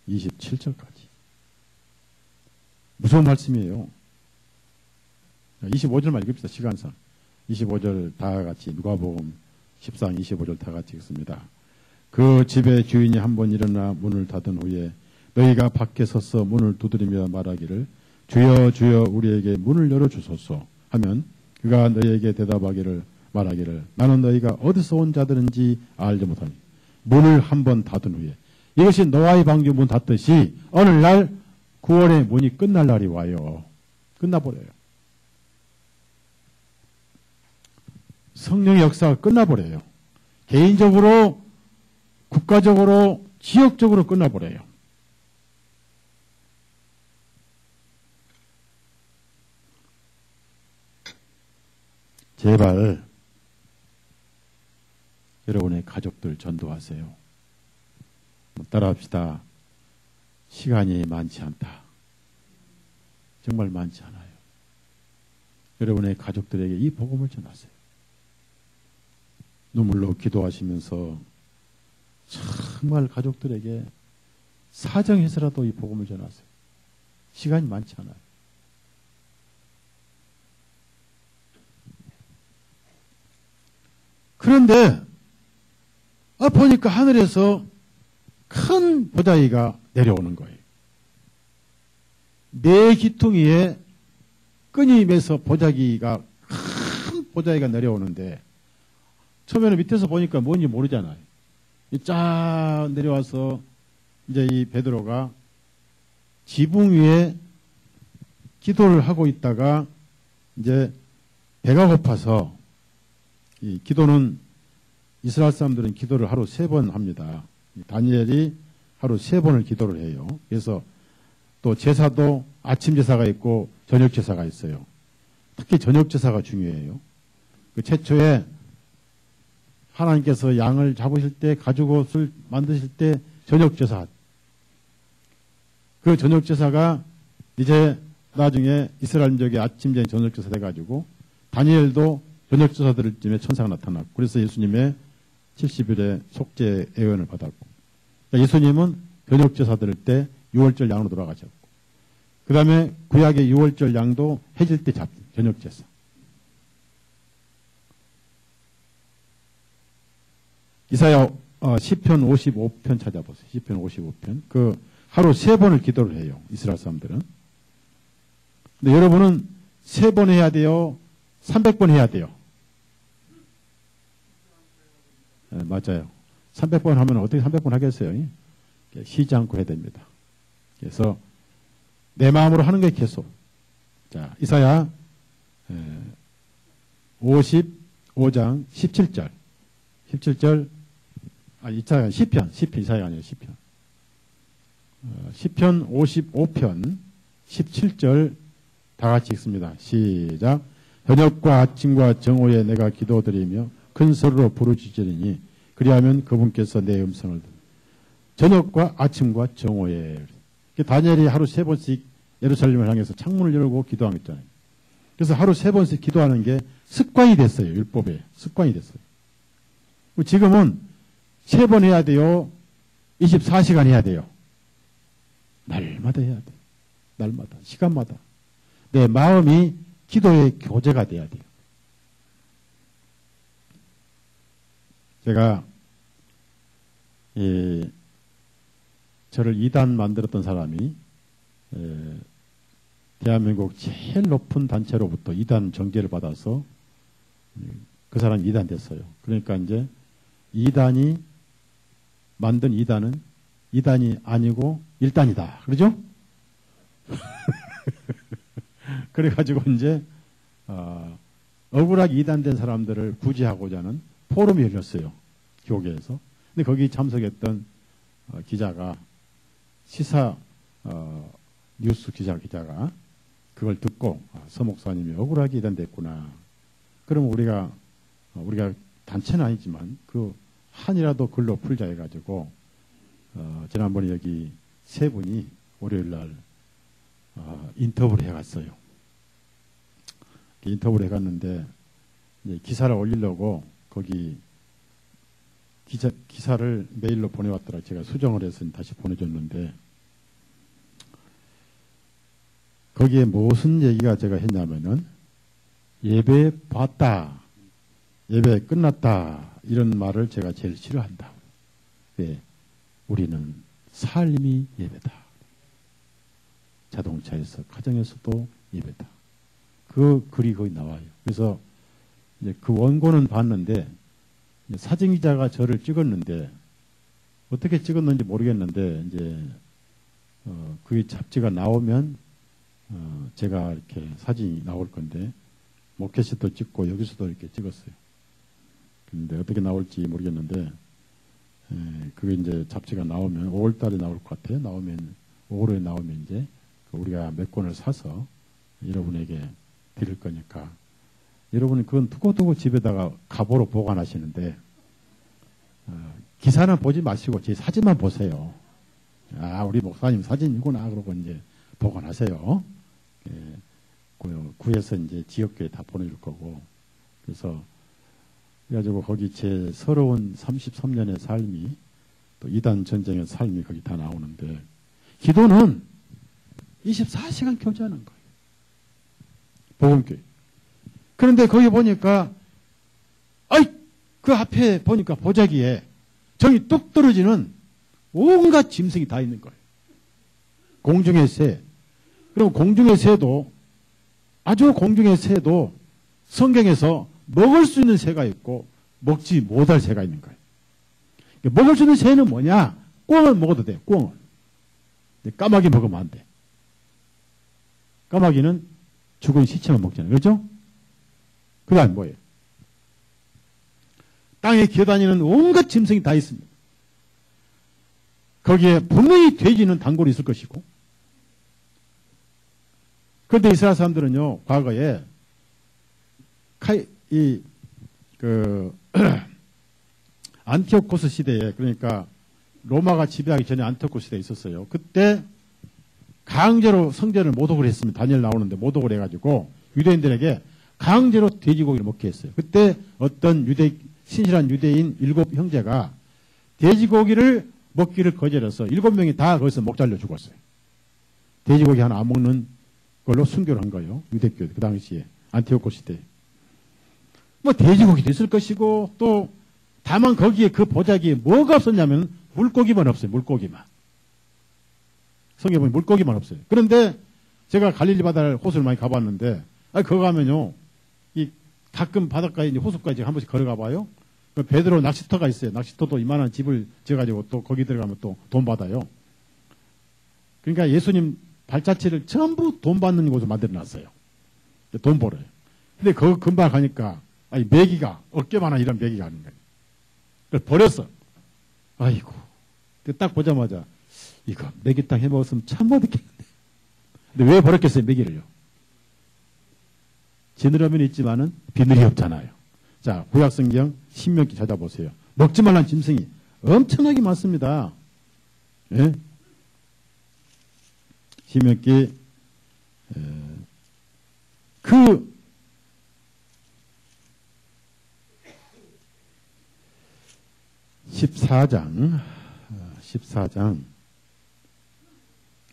27절까지 무서운 말씀이에요. 25절만 읽읍시다. 시간상 25절 다 같이 누가복음 13, 25절 다 같이 읽습니다. 그 집의 주인이 한 번 일어나 문을 닫은 후에 너희가 밖에 서서 문을 두드리며 말하기를 주여 주여 우리에게 문을 열어주소서 하면 그가 너희에게 대답하기를 말하기를 나는 너희가 어디서 온 자들인지 알지 못하니 문을 한 번 닫은 후에 이것이 노아의 방주 문 닫듯이 어느 날 구원의 문이 끝날 날이 와요. 끝나버려요. 성령의 역사가 끝나버려요. 개인적으로, 국가적으로, 지역적으로 끝나버려요. 제발 여러분의 가족들 전도하세요. 따라합시다. 시간이 많지 않다. 정말 많지 않아요. 여러분의 가족들에게 이 복음을 전하세요. 눈물로 기도하시면서 정말 가족들에게 사정해서라도 이 복음을 전하세요. 시간이 많지 않아요. 그런데 보니까 하늘에서 큰 보자기가 내려오는 거예요. 네 귀퉁이에 끈이 매서 보자기가 큰 보자기가 내려오는데 처음에는 밑에서 보니까 뭔지 모르잖아요. 쫙 내려와서 이제 이 베드로가 지붕 위에 기도를 하고 있다가 이제 배가 고파서 이 기도는 이스라엘 사람들은 기도를 하루 3번 합니다. 다니엘이 하루 3번을 기도를 해요. 그래서 또 제사도 아침 제사가 있고 저녁 제사가 있어요. 특히 저녁 제사가 중요해요. 그 최초에 하나님께서 양을 잡으실 때 가죽옷을 만드실 때 저녁 제사. 그 저녁 제사가 이제 나중에 이스라엘족의 아침 저녁 제사 돼가지고 다니엘도 저녁 제사 드릴 쯤에 천사가 나타났고 그래서 예수님의 70일의 속죄 예언을 받았고 그러니까 예수님은 저녁 제사 드릴 때 6월절 양으로 돌아가셨고 그 다음에 구약의 6월절 양도 해질 때 잡힌 저녁 제사. 이사야 시편 55편 찾아보세요. 시편 55편. 그 하루 3번을 기도를 해요. 이스라엘 사람들은. 근데 여러분은 3번 해야 돼요? 300번 해야 돼요? 네, 맞아요. 300번 하면 어떻게 300번 하겠어요? 쉬지 않고 해야 됩니다. 그래서 내 마음으로 하는 게 계속. 자, 이사야 55장 17절. 17절. 이사야 시편 이사야 아니에요. 시편. 시편 55편 17절 다 같이 읽습니다. 시작. 저녁과 아침과 정오에 내가 기도드리며 큰 소리로 부르짖으리니 그리하면 그분께서 내 음성을 저녁과 아침과 정오에. 다니엘이 하루 3번씩 예루살렘을 향해서 창문을 열고 기도한 거 있잖아요. 그래서 하루 3번씩 기도하는 게 습관이 됐어요. 율법에 습관이 됐어요. 지금은 3번 해야 돼요? 24시간 해야 돼요? 날마다 해야 돼요. 날마다, 시간마다. 내 마음이 기도의 교제가 돼야 돼요. 제가 저를 2단 만들었던 사람이 대한민국 제일 높은 단체로부터 2단 정제를 받아서 그 사람이 2단 됐어요. 그러니까 이제 2단이 만든 2단은 2단이 아니고 1단이다. 그러죠? 그래가지고 이제 억울하게 2단 된 사람들을 구제하고자 하는 포럼이 열렸어요. 교계에서. 근데 거기 참석했던 기자가 시사 뉴스 기자가 그걸 듣고 서 목사님이 억울하게 2단 됐구나. 그럼 우리가 단체는 아니지만 그 한이라도 글로 풀자 해가지고 지난번에 여기 3분이 월요일날 인터뷰를 해갔어요. 인터뷰를 해갔는데 이제 기사를 올리려고 거기 기사를 메일로 보내왔더라. 제가 수정을 해서 다시 보내줬는데 거기에 무슨 얘기가 제가 했냐면은 예배 봤다, 예배 끝났다 이런 말을 제가 제일 싫어한다. 왜? 우리는 삶이 예배다. 자동차에서 가정에서도 예배다. 그 글이 거기 나와요. 그래서 이제 그 원고는 봤는데 사진기자가 저를 찍었는데 어떻게 찍었는지 모르겠는데 이제 그 잡지가 나오면 제가 이렇게 사진이 나올 건데 목회시도 찍고 여기서도 이렇게 찍었어요. 근데 어떻게 나올지 모르겠는데 그게 이제 잡지가 나오면 5월달에 나올 것 같아요. 나오면 5월에 나오면 이제 우리가 몇 권을 사서 여러분에게 드릴 거니까 여러분은 그건 두고두고 집에다가 갑오로 보관하시는데 기사는 보지 마시고 제 사진만 보세요. 아, 우리 목사님 사진이구나. 그러고 이제 보고 나세요. 예, 구에서 이제 지역교회 다 보내줄 거고. 그래서, 그래가지고 거기 제 서러운 33년의 삶이 또 이단 전쟁의 삶이 거기 다 나오는데, 기도는 24시간 교제하는 거예요. 복음교회. 그런데 거기 보니까, 그 앞에 보니까 보자기에 정이 뚝 떨어지는 온갖 짐승이 다 있는 거예요. 공중의 새. 그럼 공중의 새도, 아주 공중의 새도 성경에서 먹을 수 있는 새가 있고 먹지 못할 새가 있는 거예요. 먹을 수 있는 새는 뭐냐? 꿩을 먹어도 돼요. 꿩을. 까마귀 먹으면 안 돼. 까마귀는 죽은 시체만 먹잖아요. 그렇죠? 그 다음 뭐예요? 땅에 기어다니는 온갖 짐승이 다 있습니다. 거기에 분명히 돼지는 단골이 있을 것이고. 그런데 이스라엘 사람들은요, 과거에 안티오코스 시대에, 그러니까 로마가 지배하기 전에 안티오코스 시대에 있었어요. 그때 강제로 성전을 모독을 했습니다. 다니엘 나오는데 모독을 해가지고 유대인들에게 강제로 돼지고기를 먹게 했어요. 그때 어떤 신실한 유대인 7 형제가 돼지고기를 먹기를 거절해서 7명이 다 거기서 목 잘려 죽었어요. 돼지고기 하나 안 먹는 걸로 순교를 한 거예요. 유대교 그 당시에 안티오코스 시대에. 뭐 돼지고기도 있을 것이고, 또 다만 거기에 그 보자기에 뭐가 없었냐면 물고기만 없어요. 물고기만. 성경에 보면 물고기만 없어요. 그런데 제가 갈릴리 바다를 호수를 많이 가봤는데, 그거 가면요, 가끔 바닷가에 이제 호수까지 한 번씩 걸어가 봐요. 베드로 낚시터가 있어요. 낚시터도 이만한 집을 지어가지고 또 거기 들어가면 또 돈 받아요. 그러니까 예수님 발자취를 전부 돈 받는 곳으로 만들어 놨어요. 돈 벌어요. 근데 그거 금방 가니까, 메기가, 어깨만한 이런 메기가 하는 거예요. 그래서 버렸어. 아이고. 딱 보자마자, 이거 메기 땅 해 먹었으면 참 맛있겠는데. 근데 왜 버렸겠어요, 메기를요? 지느러미는 있지만은 비늘이 없잖아요. 자, 구약성경 신명기 찾아보세요. 먹지 말란 짐승이 엄청나게 많습니다. 예? 신명기 14장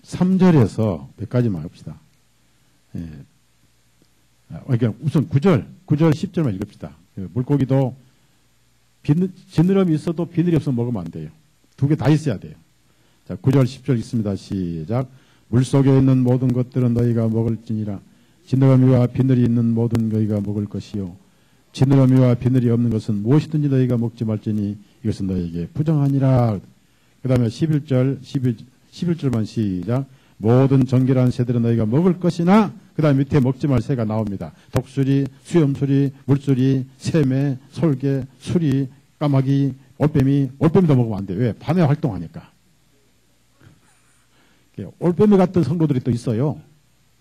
3절에서 몇 가지만 해봅시다. 예. 그러니까 우선 9절 10절만 읽읍시다. 물고기도 지느러미 있어도 비늘이 없으면 먹으면 안 돼요. 2개 다 있어야 돼요. 자, 9절 10절 있습니다. 시작. 물속에 있는 모든 것들은 너희가 먹을지니라. 지느러미와 비늘이 있는 모든 너희가 먹을 것이요. 지느러미와 비늘이 없는 것은 무엇이든지 너희가 먹지 말지니 이것은 너희에게 부정하니라. 그 다음에 11절만 시작. 모든 정결한 새들은 너희가 먹을 것이나, 그 다음 밑에 먹지 말 새가 나옵니다. 독수리, 수염수리, 물수리, 새매, 솔개, 수리, 까마귀, 올빼미도 먹으면 안 돼. 왜? 밤에 활동하니까. 올빼미 같은 성도들이 또 있어요.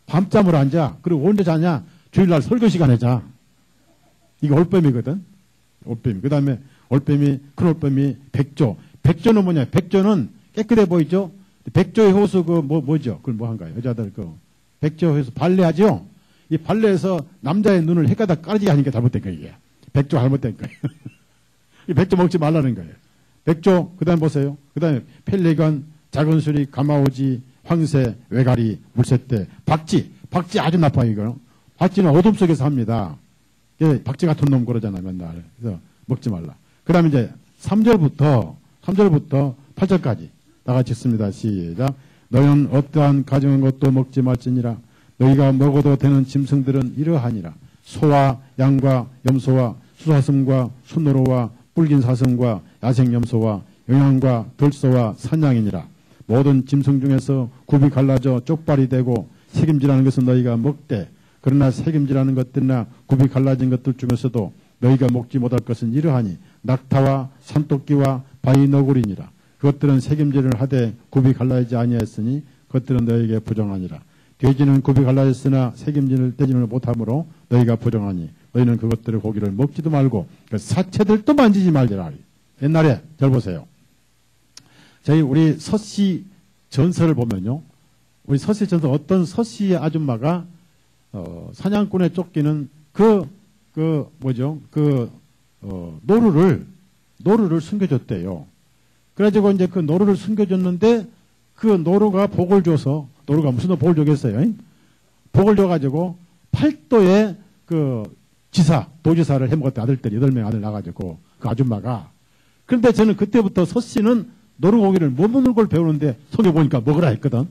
밤잠을 안 자. 그리고 언제 자냐? 주일날 설교 시간에 자. 이게 올빼미거든. 올빼미. 그 다음에 올빼미, 큰 올빼미, 백조. 백조는 뭐냐? 백조는 깨끗해 보이죠? 백조의 호수 뭐죠? 그걸 뭐 한가요? 여자들 백조 호수 발레하죠? 이 발레에서 남자의 눈을 헷가다 까지게 하니까 잘못된 거예요, 이게. 백조 잘못된 거예요. 이 백조 먹지 말라는 거예요. 백조, 그 다음에 보세요. 그 다음에 펠리건, 작은 수리, 가마오지, 황새, 외가리, 물새떼, 박쥐 아주 나빠요, 이거. 박쥐는 어둠 속에서 합니다. 예, 박쥐 같은 놈 그러잖아, 맨날. 그래서 먹지 말라. 그 다음에 이제 3절부터 8절까지 다 같이 읽습니다. 시작. 너희는 어떠한 가증한 것도 먹지 말지니라. 너희가 먹어도 되는 짐승들은 이러하니라. 소와 양과 염소와 수사슴과 순노로와 뿔긴 사슴과 야생염소와 영양과 들소와 산양이니라. 모든 짐승 중에서 굽이 갈라져 쪽발이 되고 색임질하는 것은 너희가 먹되, 그러나 색임질하는 것들이나 굽이 갈라진 것들 중에서도 너희가 먹지 못할 것은 이러하니 낙타와 산토끼와 바위너구리니라. 그것들은 색임질을 하되 굽이 갈라지지 아니하였으니 그것들은 너희에게 부정하니라. 돼지는 굽이 갈라졌으나 색임질을 떼지는 못하므로 너희가 부정하니 너희는 그것들의 고기를 먹지도 말고 그 사체들도 만지지 말지라. 옛날에 잘 보세요. 저희 우리 서씨 전설을 보면요. 우리 서씨 전설 어떤 서씨 아줌마가 사냥꾼에 쫓기는 노루를 숨겨줬대요. 그래가지고 이제 그 노루를 숨겨줬는데 그 노루가 복을 줘서, 노루가 무슨 복을 주겠어요? 복을 줘가지고 팔도에 그 도지사를 해먹었대. 아들들이 8명 아들 나가지고 그 아줌마가. 그런데 저는 그때부터 서씨는 노루고기를 못 먹는 걸 배우는데 속에 보니까 먹으라 했거든.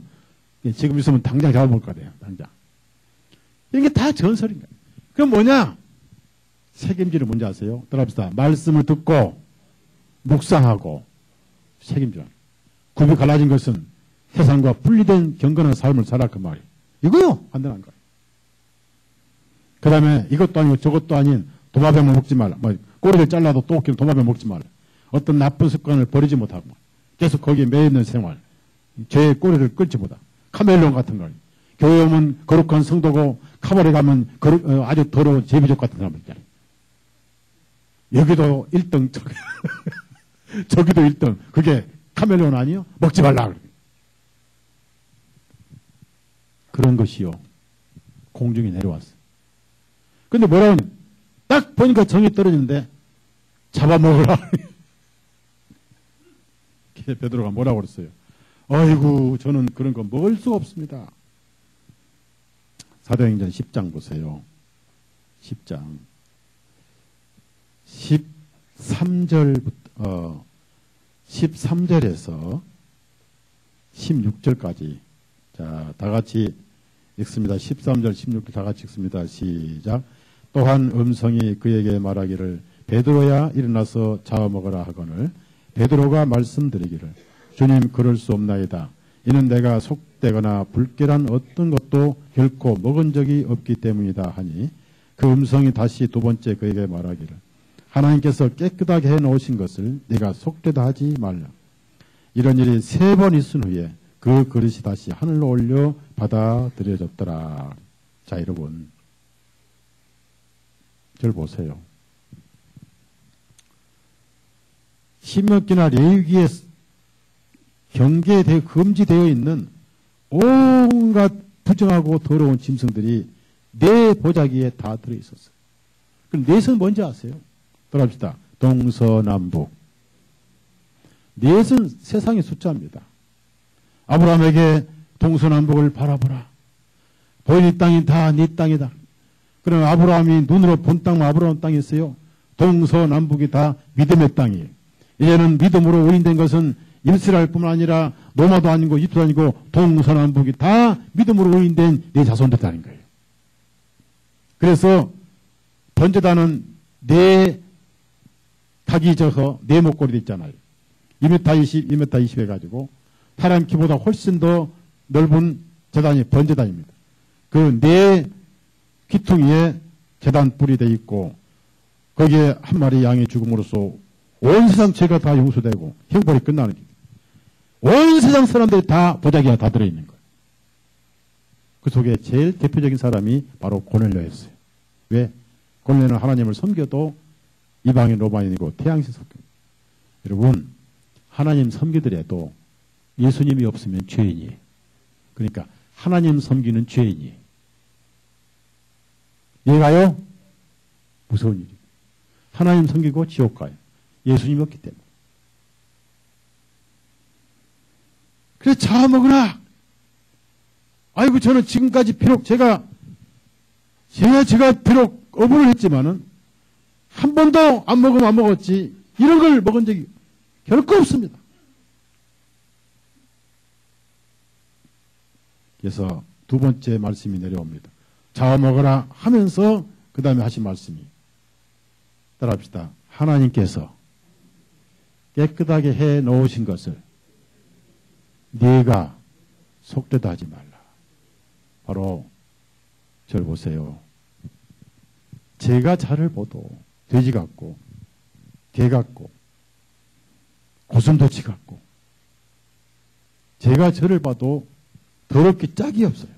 지금 있으면 당장 잡아먹을 거예요. 당장. 이게 다 전설인 거예요. 그럼 뭐냐? 책임지는 뭔지 아세요? 따라합시다. 말씀을 듣고 묵상하고 책임져. 굽이 갈라진 것은 세상과 분리된 경건한 삶을 살아 그 말이에요. 이거요. 안 되는 거예요. 그 다음에 이것도 아니고 저것도 아닌 도마뱀을 먹지 말라. 꼬리를 잘라도 또 웃기는 도마뱀 먹지 말라. 어떤 나쁜 습관을 버리지 못하고 계속 거기에 매여있는 생활. 죄의 꼬리를 끊지 못하. 카멜레온 같은 걸. 교회 오면 거룩한 성도고 카바레 가면 아주 더러운 제비족 같은 사람들 있잖아요. 여기도 1등, 저기도 1등. 그게 카멜레온 아니요? 먹지 말라. 그런 것이요. 공중에 내려왔어. 근데 뭐라고 하냐? 딱 보니까 정이 떨어지는데 잡아먹으라. 베드로가 뭐라고 그랬어요? 아이고, 저는 그런 거 먹을 수가 없습니다. 사도행전 10장 보세요. 10장. 13절에서 16절까지. 자, 다 같이 읽습니다. 13절, 16절 다 같이 읽습니다. 시작. 또한 음성이 그에게 말하기를 베드로야 일어나서 잡아먹으라 하거늘 베드로가 말씀드리기를 주님 그럴 수 없나이다. 이는 내가 속되거나 불결한 어떤 것도 결코 먹은 적이 없기 때문이다 하니 그 음성이 다시 두 번째 그에게 말하기를 하나님께서 깨끗하게 해놓으신 것을 네가 속되다 하지 말라. 이런 일이 3번 있은 후에 그 그릇이 다시 하늘로 올려 받아들여졌더라. 자, 여러분 저를 보세요. 신명기나 레위기에 경계되어 금지되어 있는 온갖 부정하고 더러운 짐승들이 내 보자기에 다 들어있었어요. 그럼 넷은 뭔지 아세요? 들어갑시다. 동서남북. 넷은 세상의 숫자입니다. 아브라함에게 동서남북을 바라보라. 보이는 땅이 다 네 땅이다. 그러면 아브라함이 눈으로 본 땅만 아브라함 땅이었어요. 동서남북이 다 믿음의 땅이에요. 이제는 믿음으로 오인된 것은 이스라엘뿐만 아니라 로마도 아니고 이집트도 아니고 동서남북이 다 믿음으로 오인된 네 자손들이라는 거예요. 그래서 번제단은 네 닭이 져서 네 목걸이 있잖아요. 2m 20, 2m 20 해가지고 사람 키보다 훨씬 더 넓은 제단이 번제단입니다. 그 네 귀퉁이에 제단 뿔이 돼 있고 거기에 한 마리 양이 죽음으로써 온 세상 죄가 다 용서되고 형벌이 끝나는 거예요. 온 세상 사람들이 다 보자기가 다 들어있는 거예요. 그 속에 제일 대표적인 사람이 바로 고넬료였어요. 왜? 고넬료는 하나님을 섬겨도 이방인 로마인이고 태양신 섬깁니다. 여러분 하나님 섬기더라도 예수님이 없으면 죄인이에요. 그러니까 하나님 섬기는 죄인이에요. 얘가요? 무서운 일이에요. 하나님 섬기고 지옥 가요. 예수님이 없기 때문에. 그래, 잡아먹으라! 아이고, 저는 지금까지 비록 제가 비록 어부를 했지만은, 한 번도 안 먹으면 안 먹었지, 이런 걸 먹은 적이 결코 없습니다. 그래서 두 번째 말씀이 내려옵니다. 잡아먹으라 하면서, 그 다음에 하신 말씀이. 따라합시다. 하나님께서 깨끗하게 해 놓으신 것을 네가 속되다 하지 말라. 바로 저를 보세요. 제가 저를 보도 돼지 같고 개 같고 고슴도치 같고 제가 저를 봐도 더럽게 짝이 없어요.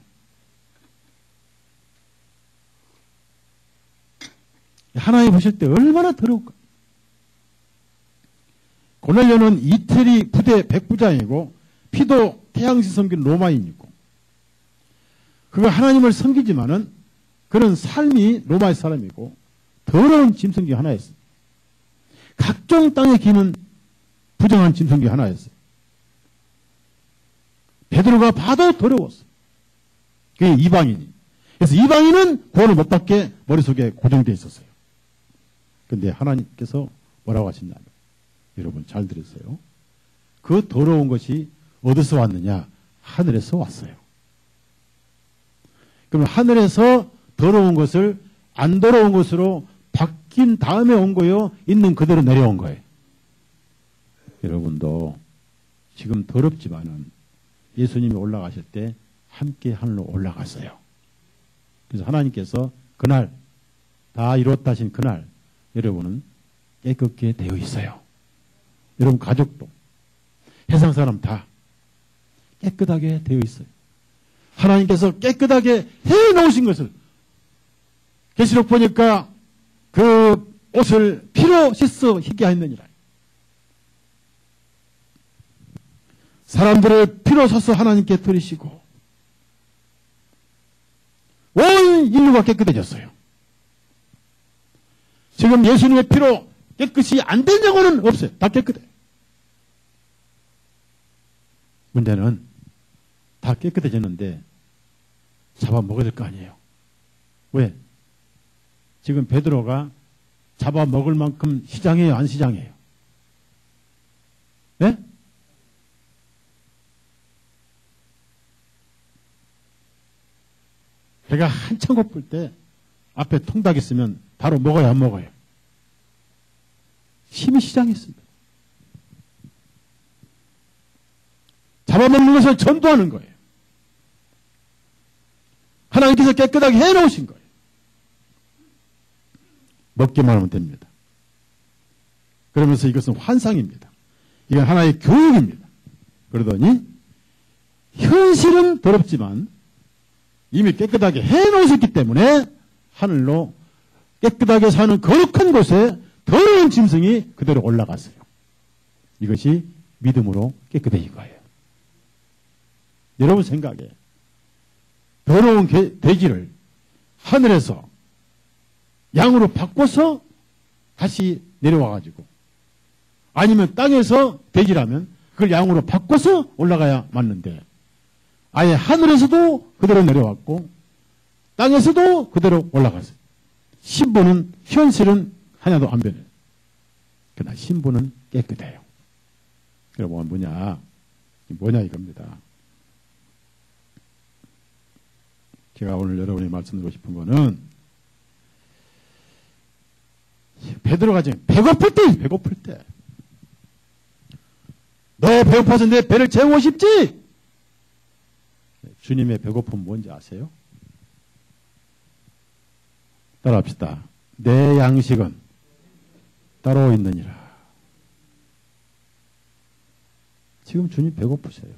하나님 보실 때 얼마나 더러울까? 고넬료는 이태리 부대 백부장이고 피도 태양신 섬긴 로마인이고 그가 하나님을 섬기지만은 그런 삶이 로마의 사람이고 더러운 짐승기 하나였어요. 각종 땅에 기는 부정한 짐승기 하나였어요. 베드로가 봐도 더러웠어요. 그게 이방인이. 그래서 이방인은 구원을 못 받게 머릿속에 고정되어 있었어요. 그런데 하나님께서 뭐라고 하셨냐면 여러분 잘 들으세요. 그 더러운 것이 어디서 왔느냐? 하늘에서 왔어요. 그럼 하늘에서 더러운 것을 안 더러운 것으로 바뀐 다음에 온 거요? 있는 그대로 내려온 거예요. 여러분도 지금 더럽지만은 예수님이 올라가실 때 함께 하늘로 올라갔어요. 그래서 하나님께서 그날 다 이뤘다 하신 그날 여러분은 깨끗게 되어 있어요. 여러분 가족도 세상 사람 다 깨끗하게 되어 있어요. 하나님께서 깨끗하게 해놓으신 것을 계시록 보니까 그 옷을 피로 씻어 희게 하였느니라. 사람들을 피로 섞어 하나님께 드리시고 온 인류가 깨끗해졌어요. 지금 예수님의 피로 깨끗이 안 된 영혼은 없어요. 다 깨끗해요. 문제는 다 깨끗해졌는데 잡아먹어야 될 거 아니에요. 왜? 지금 베드로가 잡아먹을 만큼 시장해요? 안 시장해요? 네? 배가 한참 고플 때 앞에 통닭 있으면 바로 먹어요? 안 먹어요? 힘이 시장했습니다. 잡아먹는 것을 전도하는 거예요. 하나님께서 깨끗하게 해놓으신 거예요. 먹기만 하면 됩니다. 그러면서 이것은 환상입니다. 이건 하나의 교육입니다. 그러더니 현실은 더럽지만 이미 깨끗하게 해놓으셨기 때문에 하늘로 깨끗하게 사는 거룩한 곳에 더러운 짐승이 그대로 올라갔어요. 이것이 믿음으로 깨끗해진 거예요. 여러분 생각에 더러운 돼지를 하늘에서 양으로 바꿔서 다시 내려와가지고 아니면 땅에서 돼지라면 그걸 양으로 바꿔서 올라가야 맞는데 아예 하늘에서도 그대로 내려왔고 땅에서도 그대로 올라갔어요. 신부는 현실은 하나도 안 변해요. 그러나 신부는 깨끗해요. 여러분 뭐냐 이겁니다. 제가 오늘 여러분이 말씀드리고 싶은 거는 베드로가 지금 배고플 때 너 배고파서 내 배를 채우고 싶지? 주님의 배고픔 뭔지 아세요? 따라합시다. 내 양식은 따로 있느니라. 지금 주님 배고프세요.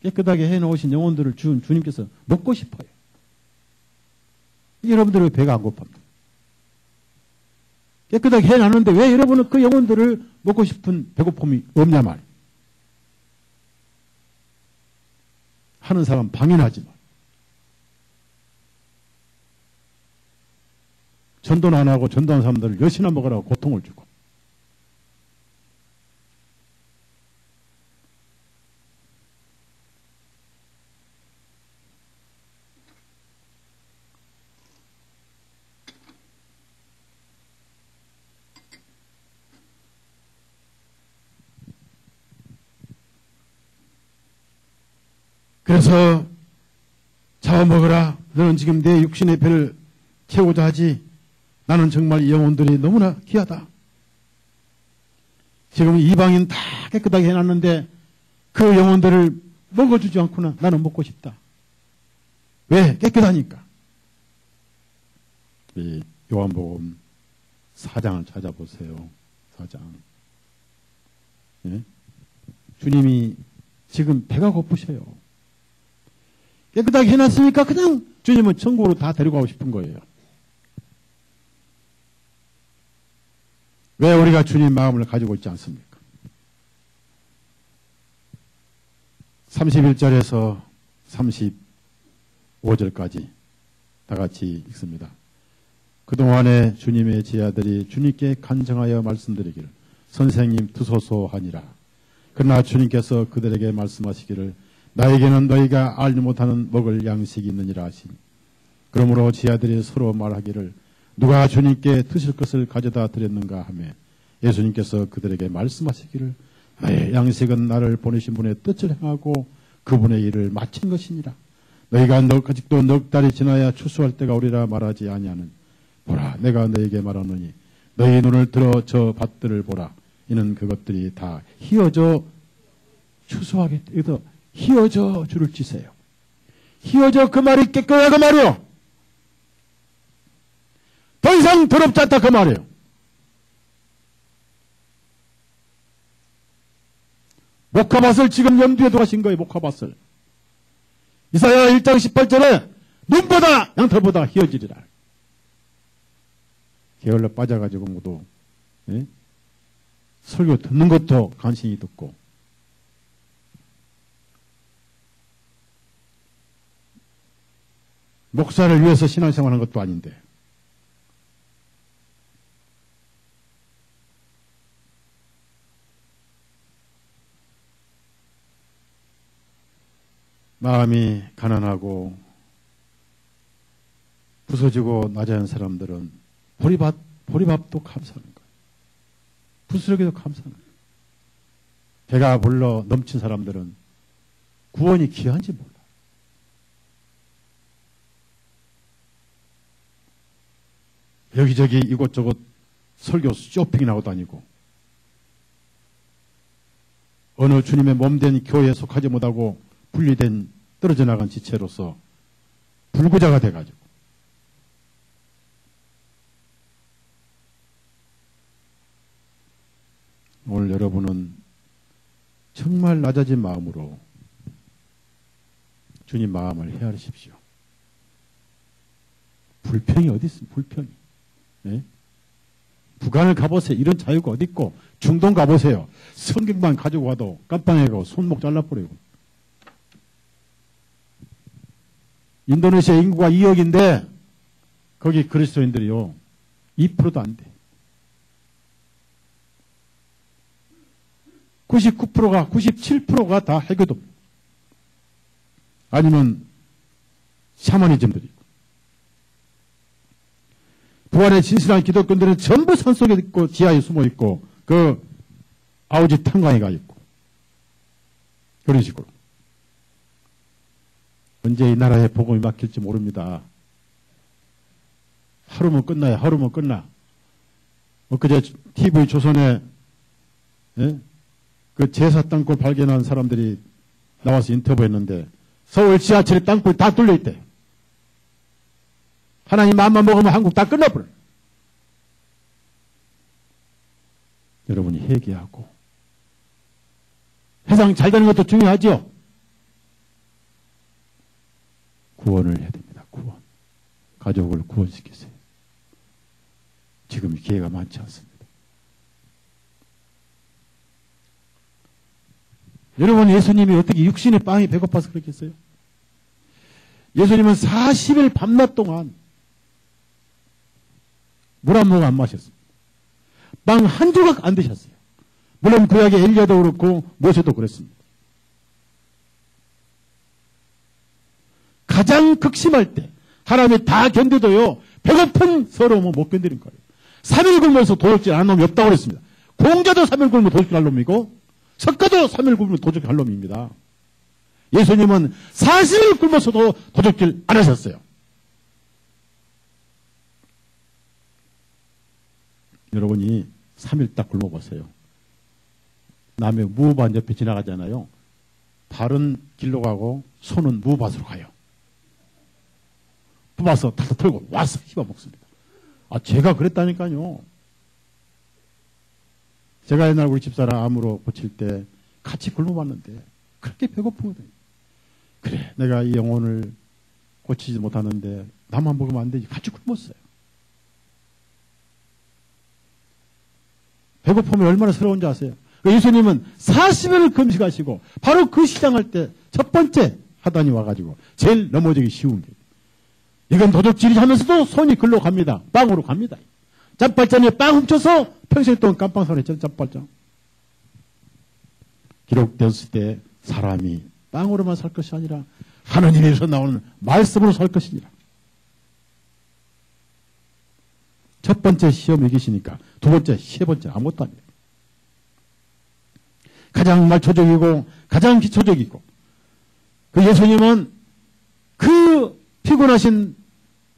깨끗하게 해놓으신 영혼들을 준 주님께서 먹고 싶어요. 여러분들의 배가 안 고픕니다. 깨끗하게 해놨는데 왜 여러분은 그 영혼들을 먹고 싶은 배고픔이 없냐 말이에요. 하는 사람 방인하지만 전도는 안 하고 전도하는 사람들을 몇이나 먹으라고 고통을 주고 그래서 잡아먹으라. 너는 지금 내 육신의 배를 채우고자 하지. 나는 정말 이 영혼들이 너무나 귀하다. 지금 이방인 다 깨끗하게 해놨는데 그 영혼들을 먹어주지 않구나. 나는 먹고 싶다. 왜? 깨끗하니까. 이 요한복음 4장을 찾아보세요. 4장. 예? 주님이 지금 배가 고프셔요. 깨끗하게 해놨으니까 그냥 주님은 천국으로 다 데리고 가고 싶은 거예요. 왜 우리가 주님 마음을 가지고 있지 않습니까? 31절에서 35절까지 다 같이 읽습니다. 그동안에 주님의 제자들이 주님께 간청하여 말씀드리기를 선생님 두소서 하니라. 그러나 주님께서 그들에게 말씀하시기를 나에게는 너희가 알지 못하는 먹을 양식이 있느니라 하시니 그러므로 제자들이 서로 말하기를 누가 주님께 드실 것을 가져다 드렸는가 하며 예수님께서 그들에게 말씀하시기를 나의 양식은 나를 보내신 분의 뜻을 행하고 그분의 일을 마친 것이니라. 너희가 아직도 넉 달이 지나야 추수할 때가 오리라 말하지 아니하는 보라 내가 너희에게 말하노니 너희 눈을 들어 저 밭들을 보라. 이는 그것들이 다 휘어져 추수하겠다. 여기서 휘어져 줄을 치세요. 휘어져 그 말이 깨끗하다 그 말이요. 더 이상 더럽지 않다 그 말이에요. 목화밭을 지금 염두에 두신 거예요. 목화밭을. 이사야 1장 18절에 눈보다 양털보다 휘어지리라. 게을러 빠져가지고 모두 설교 듣는 것도 간신히 듣고 목사를 위해서 신앙생활하는 것도 아닌데 마음이 가난하고 부서지고 낮아진 사람들은 보리밥도 감사하는 거예요. 부스러기도 감사하는 거예요. 배가 불러 넘친 사람들은 구원이 귀한지 몰라. 여기저기 이곳저곳 설교 쇼핑이 나고 다니고 어느 주님의 몸된 교회에 속하지 못하고 분리된 떨어져 나간 지체로서 불구자가 돼가지고 오늘 여러분은 정말 낮아진 마음으로 주님 마음을 헤아리십시오. 불평이 어디 있습니까? 불평이. 네? 북한을 가보세요. 이런 자유가 어디 있고 중동 가보세요. 성경만 가지고 와도 깜빵해가고 손목 잘라버리고. 인도네시아 인구가 2억인데 거기 그리스도인들이요 2%도 안 돼. 99%가 97%가 다 해교도 아니면 샤머니즘들이고 부활의 진실한 기독교인들은 전부 산속에 있고 지하에 숨어 있고 그 아우지 탄광에 가 있고 그런 식으로 언제 이 나라에 복음이 막힐지 모릅니다. 하루면 끝나요. 하루면 끝나. 그제 TV 조선에 그 제사 땅굴 발견한 사람들이 나와서 인터뷰했는데 서울 지하철에 땅굴 다 뚫려있대. 하나님 마음만 먹으면 한국 다 끝나버려. 여러분이 회개하고 세상 잘 되는 것도 중요하죠. 구원을 해야 됩니다. 구원. 가족을 구원시키세요. 지금 기회가 많지 않습니다. 여러분 예수님이 어떻게 육신의 빵이 배고파서 그렇겠어요? 예수님은 40일 밤낮 동안 물 한 모금 안 마셨습니다. 빵 한 조각 안 드셨어요. 물론 구약의 엘리야도 그렇고 모세도 그랬습니다. 가장 극심할 때 하나님이 다 견뎌도요 배고픈 서러움은 못 견디는 거예요. 3일 굶어서 도둑질 안 한 놈이 없다고 그랬습니다. 공자도 3일 굶으면 도둑질 할 놈이고 석가도 3일 굶으면 도둑질 할 놈입니다. 예수님은 40일 굶어서도 도둑질 안 하셨어요. 여러분이 3일 딱 굶어보세요. 남의 무밭 옆에 지나가잖아요. 발은 길로 가고 손은 무밭으로 가요. 뽑아서 탁탁 털고 와서 씹어 먹습니다. 제가 그랬다니까요. 제가 옛날 우리 집사람 암으로 고칠 때 같이 굶어봤는데 그렇게 배고프거든요. 그래 내가 이 영혼을 고치지 못하는데 나만 먹으면 안 되지. 같이 굶었어요. 배고픔이 얼마나 서러운지 아세요? 예수님은 40일을 금식하시고 바로 그 시장할 때 첫 번째 하단이 와가지고 제일 넘어지기 쉬운 게 이건 도둑질이 하면서도 손이 글로 갑니다. 빵으로 갑니다. 짬발장에 빵 훔쳐서 평생 동안 깜빵 살았죠. 짬발장. 기록되었을 때 사람이 빵으로만 살 것이 아니라 하나님에서 나오는 말씀으로 살 것이니라. 첫 번째 시험 이기시니까 두 번째, 세 번째 아무것도 아닙니다. 가장 말초적이고 가장 기초적이고 그 예수님은 그 피곤하신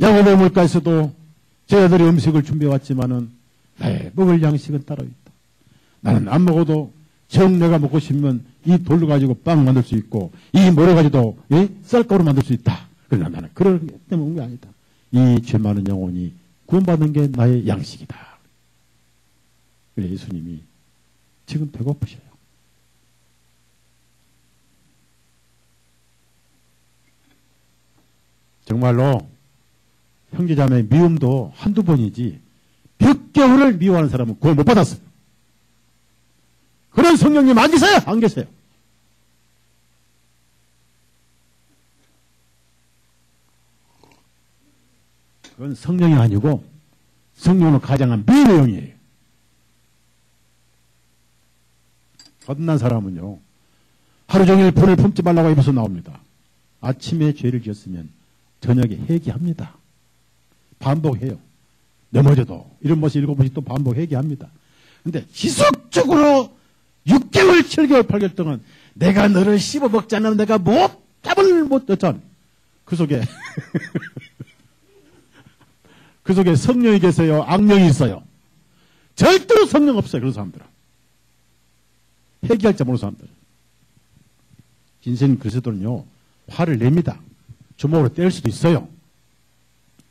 야곱의 물가에서도 제자들이 음식을 준비해왔지만은 나의 먹을 양식은 따로 있다. 나는 안 먹어도 정 내가 먹고 싶으면 이 돌로 가지고 빵 만들 수 있고 이 모래 가지고 쌀가루 만들 수 있다. 그러나 나는 그런 게 때문에 온 게 아니다. 이 죄 많은 영혼이 구원받는 게 나의 양식이다. 그래 예수님이 지금 배고프셔요. 정말로 형제자매 미움도 한두 번이지 몇 개월을 미워하는 사람은 구원 못 받았어요. 그런 성령님 안 계세요? 안 계세요? 그건 성령이 아니고 성령으로 가장한 미움의 영이에요. 거듭난 사람은요 하루 종일 불을 품지 말라고 입에서 나옵니다. 아침에 죄를 지었으면 저녁에 회개합니다. 반복해요. 넘어져도 이런 것이 7번씩 또 반복 회개합니다. 근데 지속적으로 6개월, 7개월, 8개월 동안 내가 너를 씹어먹지 않으면 내가 답을 못 줬잖아. 그 속에 그 속에 성령이 계세요? 악령이 있어요? 절대로 성령 없어요. 그런 사람들은. 회개할 줄 모르는 사람들. 진실 그리스도는요 화를 냅니다. 주먹으로 때릴 수도 있어요.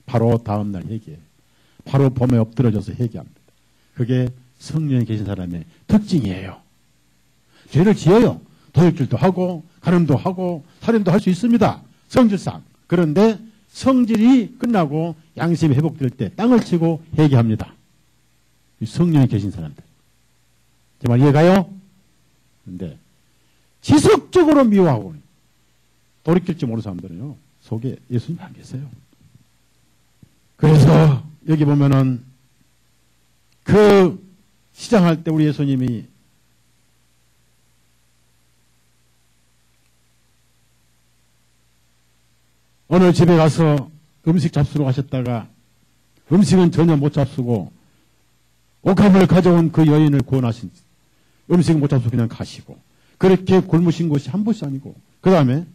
바로 다음날 회개. 바로 범에 엎드러져서 회개합니다. 그게 성령이 계신 사람의 특징이에요. 죄를 지어요. 도둑질도 하고 간음도 하고 살인도 할 수 있습니다. 성질상. 그런데 성질이 끝나고 양심이 회복될 때 땅을 치고 회개합니다. 성령이 계신 사람들. 제 말 이해가요? 근데 지속적으로 미워하고 돌이킬 줄 모르는 사람들은요 속에 예수님이 안 계세요. 그래서 여기 보면은 그 시장할 때 우리 예수님이 어느 집에 가서 음식 잡수러 가셨다가 음식은 전혀 못 잡수고 옥합을 가져온 그 여인을 구원하신 음식은 못 잡수고 그냥 가시고 그렇게 굶으신 곳이 한 곳이 아니고 그 다음에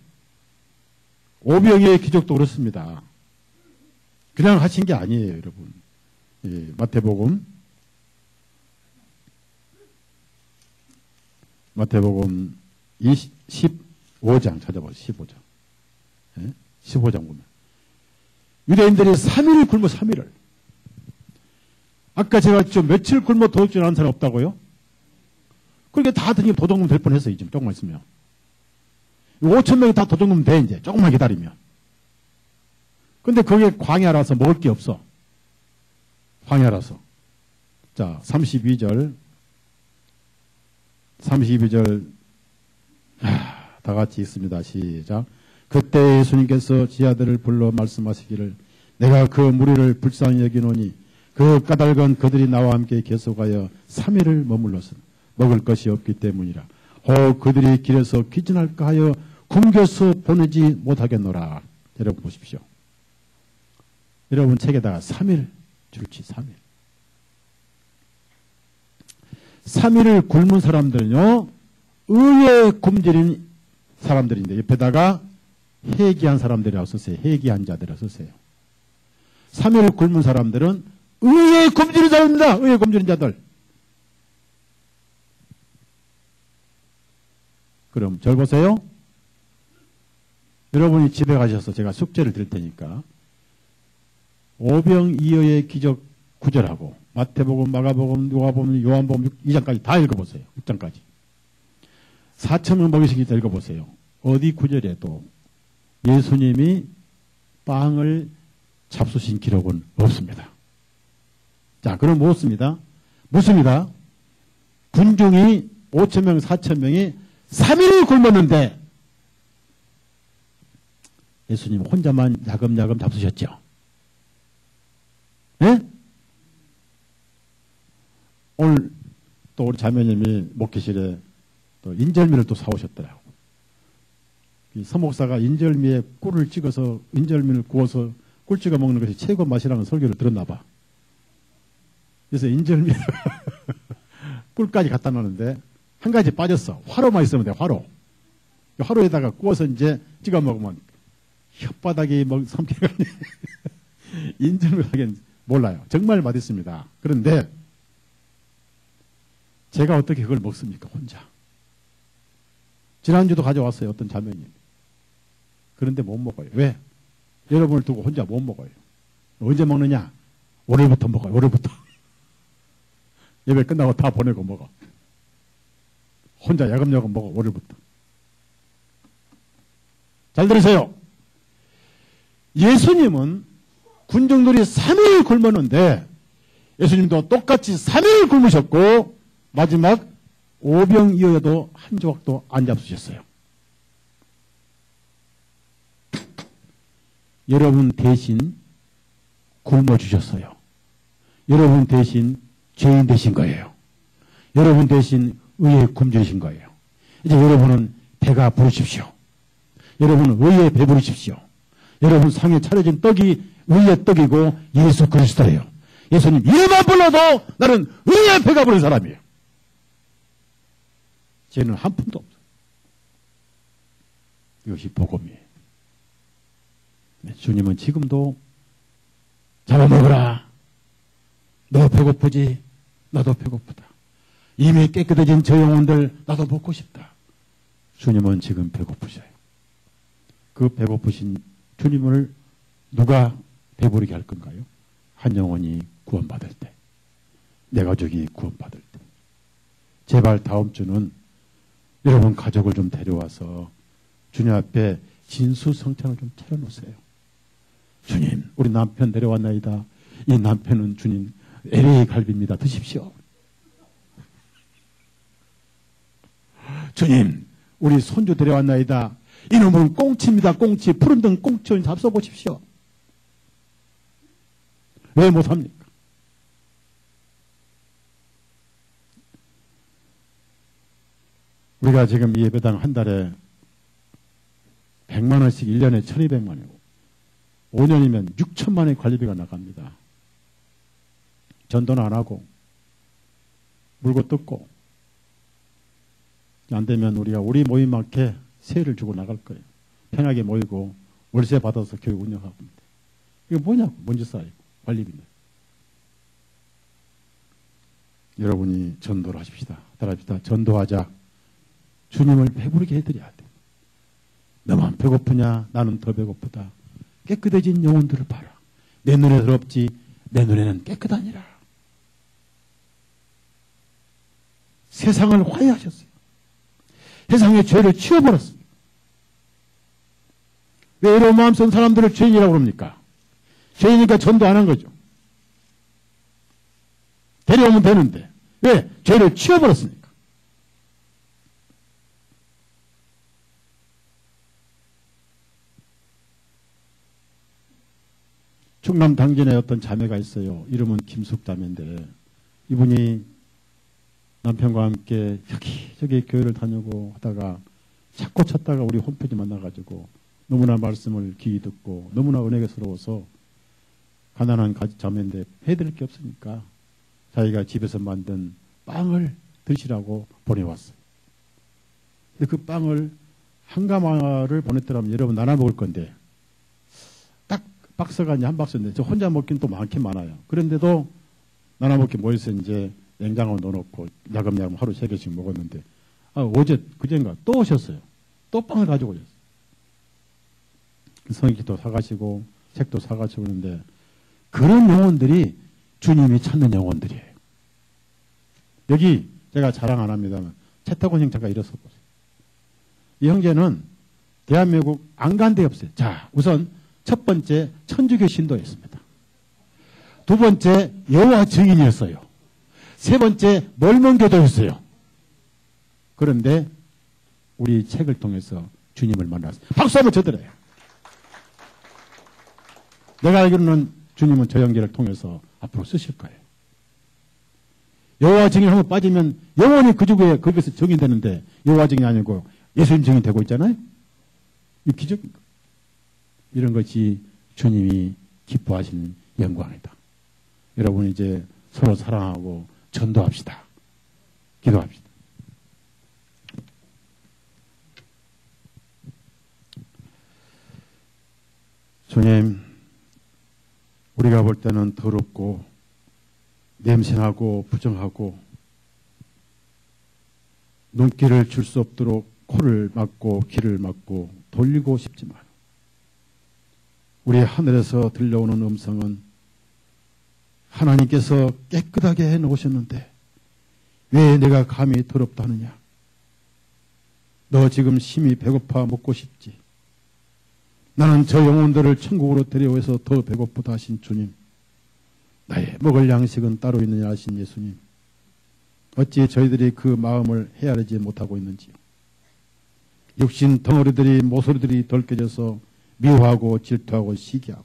오병이의 기적도 그렇습니다. 그냥 하신 게 아니에요, 여러분. 예, 마태복음 15장 찾아보세요. 15장. 예? 15장 보면. 유대인들이 3일을 굶어 3일을. 아까 제가 좀 며칠 굶어 도둑질 하는 사람 없다고요? 그렇게 다 도둑놈 될 뻔했어요. 지금 조금만 있으면. 5,000명이 다 도둑놈 돼 이제 조금만 기다리면. 근데 그게 광야라서 먹을 게 없어. 광야라서. 자, 32절 다 같이 있습니다. 시작. 그때 예수님께서 지하들을 불러 말씀하시기를 내가 그 무리를 불쌍히 여기노니 그 까닭은 그들이 나와 함께 계속하여 3일을 머물렀으나 먹을 것이 없기 때문이라. 그들이 길에서 귀진할까 하여 굶겨서 보내지 못하겠노라. 여러분 보십시오. 여러분 책에다가 3일 줄지 3일. 3일을 굶은 사람들은요. 의에 굶주린 사람들인데 옆에다가 회개한 사람들이라고 쓰세요. 회개한 자들이라고 쓰세요. 3일을 굶은 사람들은 의에 굶주린 사람입니다. 의에 굶주린 자들. 그럼 절 보세요. 여러분이 집에 가셔서 제가 숙제를 드릴 테니까 오병이어의 기적 9절하고 마태복음, 마가복음, 요한복음, 요한복음 2장까지 다 읽어보세요. 6장까지. 4,000명 먹이시기 때 읽어보세요. 어디 9절에도 예수님이 빵을 잡수신 기록은 없습니다. 자, 그럼 무엇입니다? 묻습니다. 군중이 5,000명, 4,000명이 3일을 굶었는데 예수님 혼자만 야금야금 잡수셨죠. 예? 오늘 또 우리 자매님이 목회실에 또 인절미를 또 사오셨더라고. 이 서목사가 인절미에 꿀을 찍어서 인절미를 구워서 꿀 찍어 먹는 것이 최고 맛이라는 설교를 들었나 봐. 그래서 인절미 꿀까지 갖다 놓는데 한 가지 빠졌어. 화로만 있으면 돼. 화로에다가 구워서 이제 찍어 먹으면 혓바닥이 삼켜가니 인절미 하긴 몰라요. 정말 맛있습니다. 그런데 제가 어떻게 그걸 먹습니까? 혼자. 지난주도 가져왔어요. 어떤 자매님. 그런데 못 먹어요. 왜? 여러분을 두고 혼자 못 먹어요. 언제 먹느냐? 월요일부터 먹어요. 월요일부터. 예배 끝나고 다 보내고 먹어. 혼자 야금야금 먹어. 월요일부터. 잘 들으세요. 예수님은 군중들이 3일 굶었는데 예수님도 똑같이 3일 굶으셨고 마지막 오병이어도 한 조각도 안 잡수셨어요. 여러분 대신 굶어주셨어요. 여러분 대신 죄인 되신 거예요. 여러분 대신 의에 굶주신 거예요. 이제 여러분은 배가 부르십시오. 여러분은 의에 배부르십시오. 여러분 상에 차려진 떡이 의의 떡이고 예수 그리스도예요. 예수님 이름만 불러도 나는 의에 배가 부른 사람이에요. 죄는 한 푼도 없어요. 이것이 복음이에요. 주님은 지금도 잡아먹으라. 너 배고프지? 나도 배고프다. 이미 깨끗해진 저 영혼들 나도 먹고 싶다. 주님은 지금 배고프셔요. 그 배고프신 주님을 누가 배부르게 할 건가요? 한 영혼이 구원받을 때, 내 가족이 구원받을 때. 제발 다음 주는 여러분 가족을 좀 데려와서 주님 앞에 진수성찬을 좀 차려놓으세요. 주님, 우리 남편 데려왔나이다. 이 남편은 주님 LA 갈비입니다. 드십시오. 주님, 우리 손주 데려왔나이다. 이놈은 꽁치입니다. 꽁치. 푸른 등 꽁치 잡숴보십시오. 왜 못합니까? 우리가 지금 이 예배당 한 달에 100만 원씩 1년에 1200만 원이고 5년이면 6천만 원의 관리비가 나갑니다. 전도는 안 하고 물고 뜯고 안 되면 우리가 우리 모임만큼 세를 주고 나갈 거예요. 편하게 모이고 월세 받아서 교회 운영하고 있는데 이게 뭐냐고. 먼지 쌓이고 관리비는. 여러분이 전도를 하십시다. 따라합시다. 전도하자. 주님을 배부르게 해드려야 돼. 너만 배고프냐? 나는 더 배고프다. 깨끗해진 영혼들을 봐라. 내 눈에 더럽지 내 눈에는 깨끗하니라. 세상을 화해하셨어요. 세상의 죄를 치워버렸습니다. 왜 이런 마음 쓴 사람들을 죄인이라고 그럽니까? 죄인이니까 전도 안 한 거죠. 데려오면 되는데 왜? 죄를 치워버렸으니까. 충남 당진에 어떤 자매가 있어요. 이름은 김숙 자매인데 이분이 남편과 함께 여기저기 교회를 다니고 하다가 찾고 찾다가 우리 홈페이지 만나가지고 너무나 말씀을 귀히 듣고 너무나 은혜스러워서 가난한 자매인데 해드릴 게 없으니까 자기가 집에서 만든 빵을 드시라고 보내왔어요. 근데 그 빵을 한 가마를 보냈더라면 여러분 나눠 먹을 건데 딱 박스가 이제 한 박스인데 저 혼자 먹긴 또 많긴 많아요. 그런데도 나눠 먹기 모여서 이제 냉장고에 넣어놓고 야금야금 하루 3개씩 먹었는데 어제 그젠가 또 오셨어요. 또 빵을 가지고 오셨어요. 성경도 사가시고 책도 사가시고 그러는데 그런 영혼들이 주님이 찾는 영혼들이에요. 여기 제가 자랑 안 합니다만 채탁원 형 잠깐 일어서 보세요. 이 형제는 대한민국 안 간 데 없어요. 자, 우선 첫 번째 천주교 신도였습니다. 두 번째 여호와 증인이었어요. 세 번째 mormon교도였어요. 그런데 우리 책을 통해서 주님을 만났어요. 박수 한번 쳐드려요. 내가 알기로는 주님은 저 연기를 통해서 앞으로 쓰실 거예요. 여호와 증인 한번 빠지면 영원히 그 주에 거기서 증인되는데 여호와 증인이 아니고 예수님 증인 되고 있잖아요. 이 기적입니다. 이런 것이 주님이 기뻐하시는 영광이다. 여러분 이제 서로 사랑하고 전도합시다. 기도합시다. 주님, 우리가 볼 때는 더럽고 냄새나고 부정하고 눈길을 줄 수 없도록 코를 막고 귀를 막고 돌리고 싶지만 우리 하늘에서 들려오는 음성은 하나님께서 깨끗하게 해놓으셨는데 왜 내가 감히 더럽다 하느냐? 너 지금 심히 배고파 먹고 싶지? 나는 저 영혼들을 천국으로 데려오셔서 더 배고프다 하신 주님, 나의 먹을 양식은 따로 있느냐 하신 예수님, 어찌 저희들이 그 마음을 헤아리지 못하고 있는지요? 육신 덩어리들이 모서리들이 덜 깨져서 미워하고 질투하고 시기하고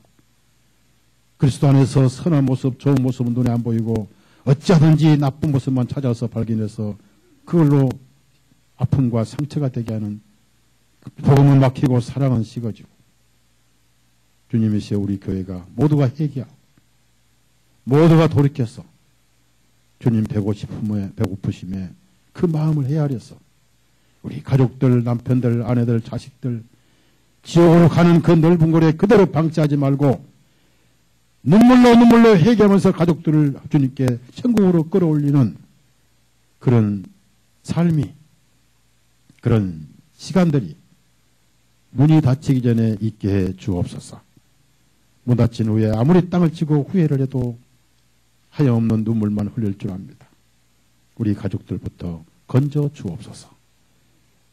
그리스도 안에서 선한 모습, 좋은 모습은 눈에 안 보이고 어찌하든지 나쁜 모습만 찾아서 발견해서 그걸로 아픔과 상처가 되게 하는 복음은 막히고 사랑은 식어지고 주님이시여 우리 교회가 모두가 회개하고 모두가 돌이켜서 주님 배고프심에 그 마음을 헤아려서 우리 가족들, 남편들, 아내들, 자식들 지옥으로 가는 그 넓은 거리에 그대로 방치하지 말고 눈물로 회개하면서 가족들을 주님께 천국으로 끌어올리는 그런 삶이, 그런 시간들이 문이 닫히기 전에 있게 해 주옵소서. 문 닫힌 후에 아무리 땅을 치고 후회를 해도 하염없는 눈물만 흘릴 줄 압니다. 우리 가족들부터 건져 주옵소서.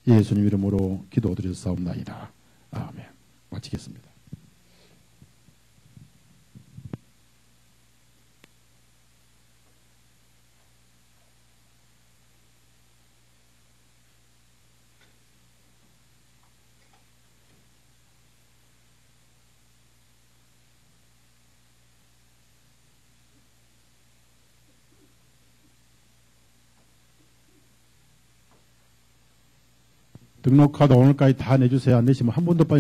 예수님 이름으로 기도드렸사옵나이다. 아멘. 마치겠습니다. 등록카드 오늘까지 다 내주세요. 안 내시면 한 번도 빠져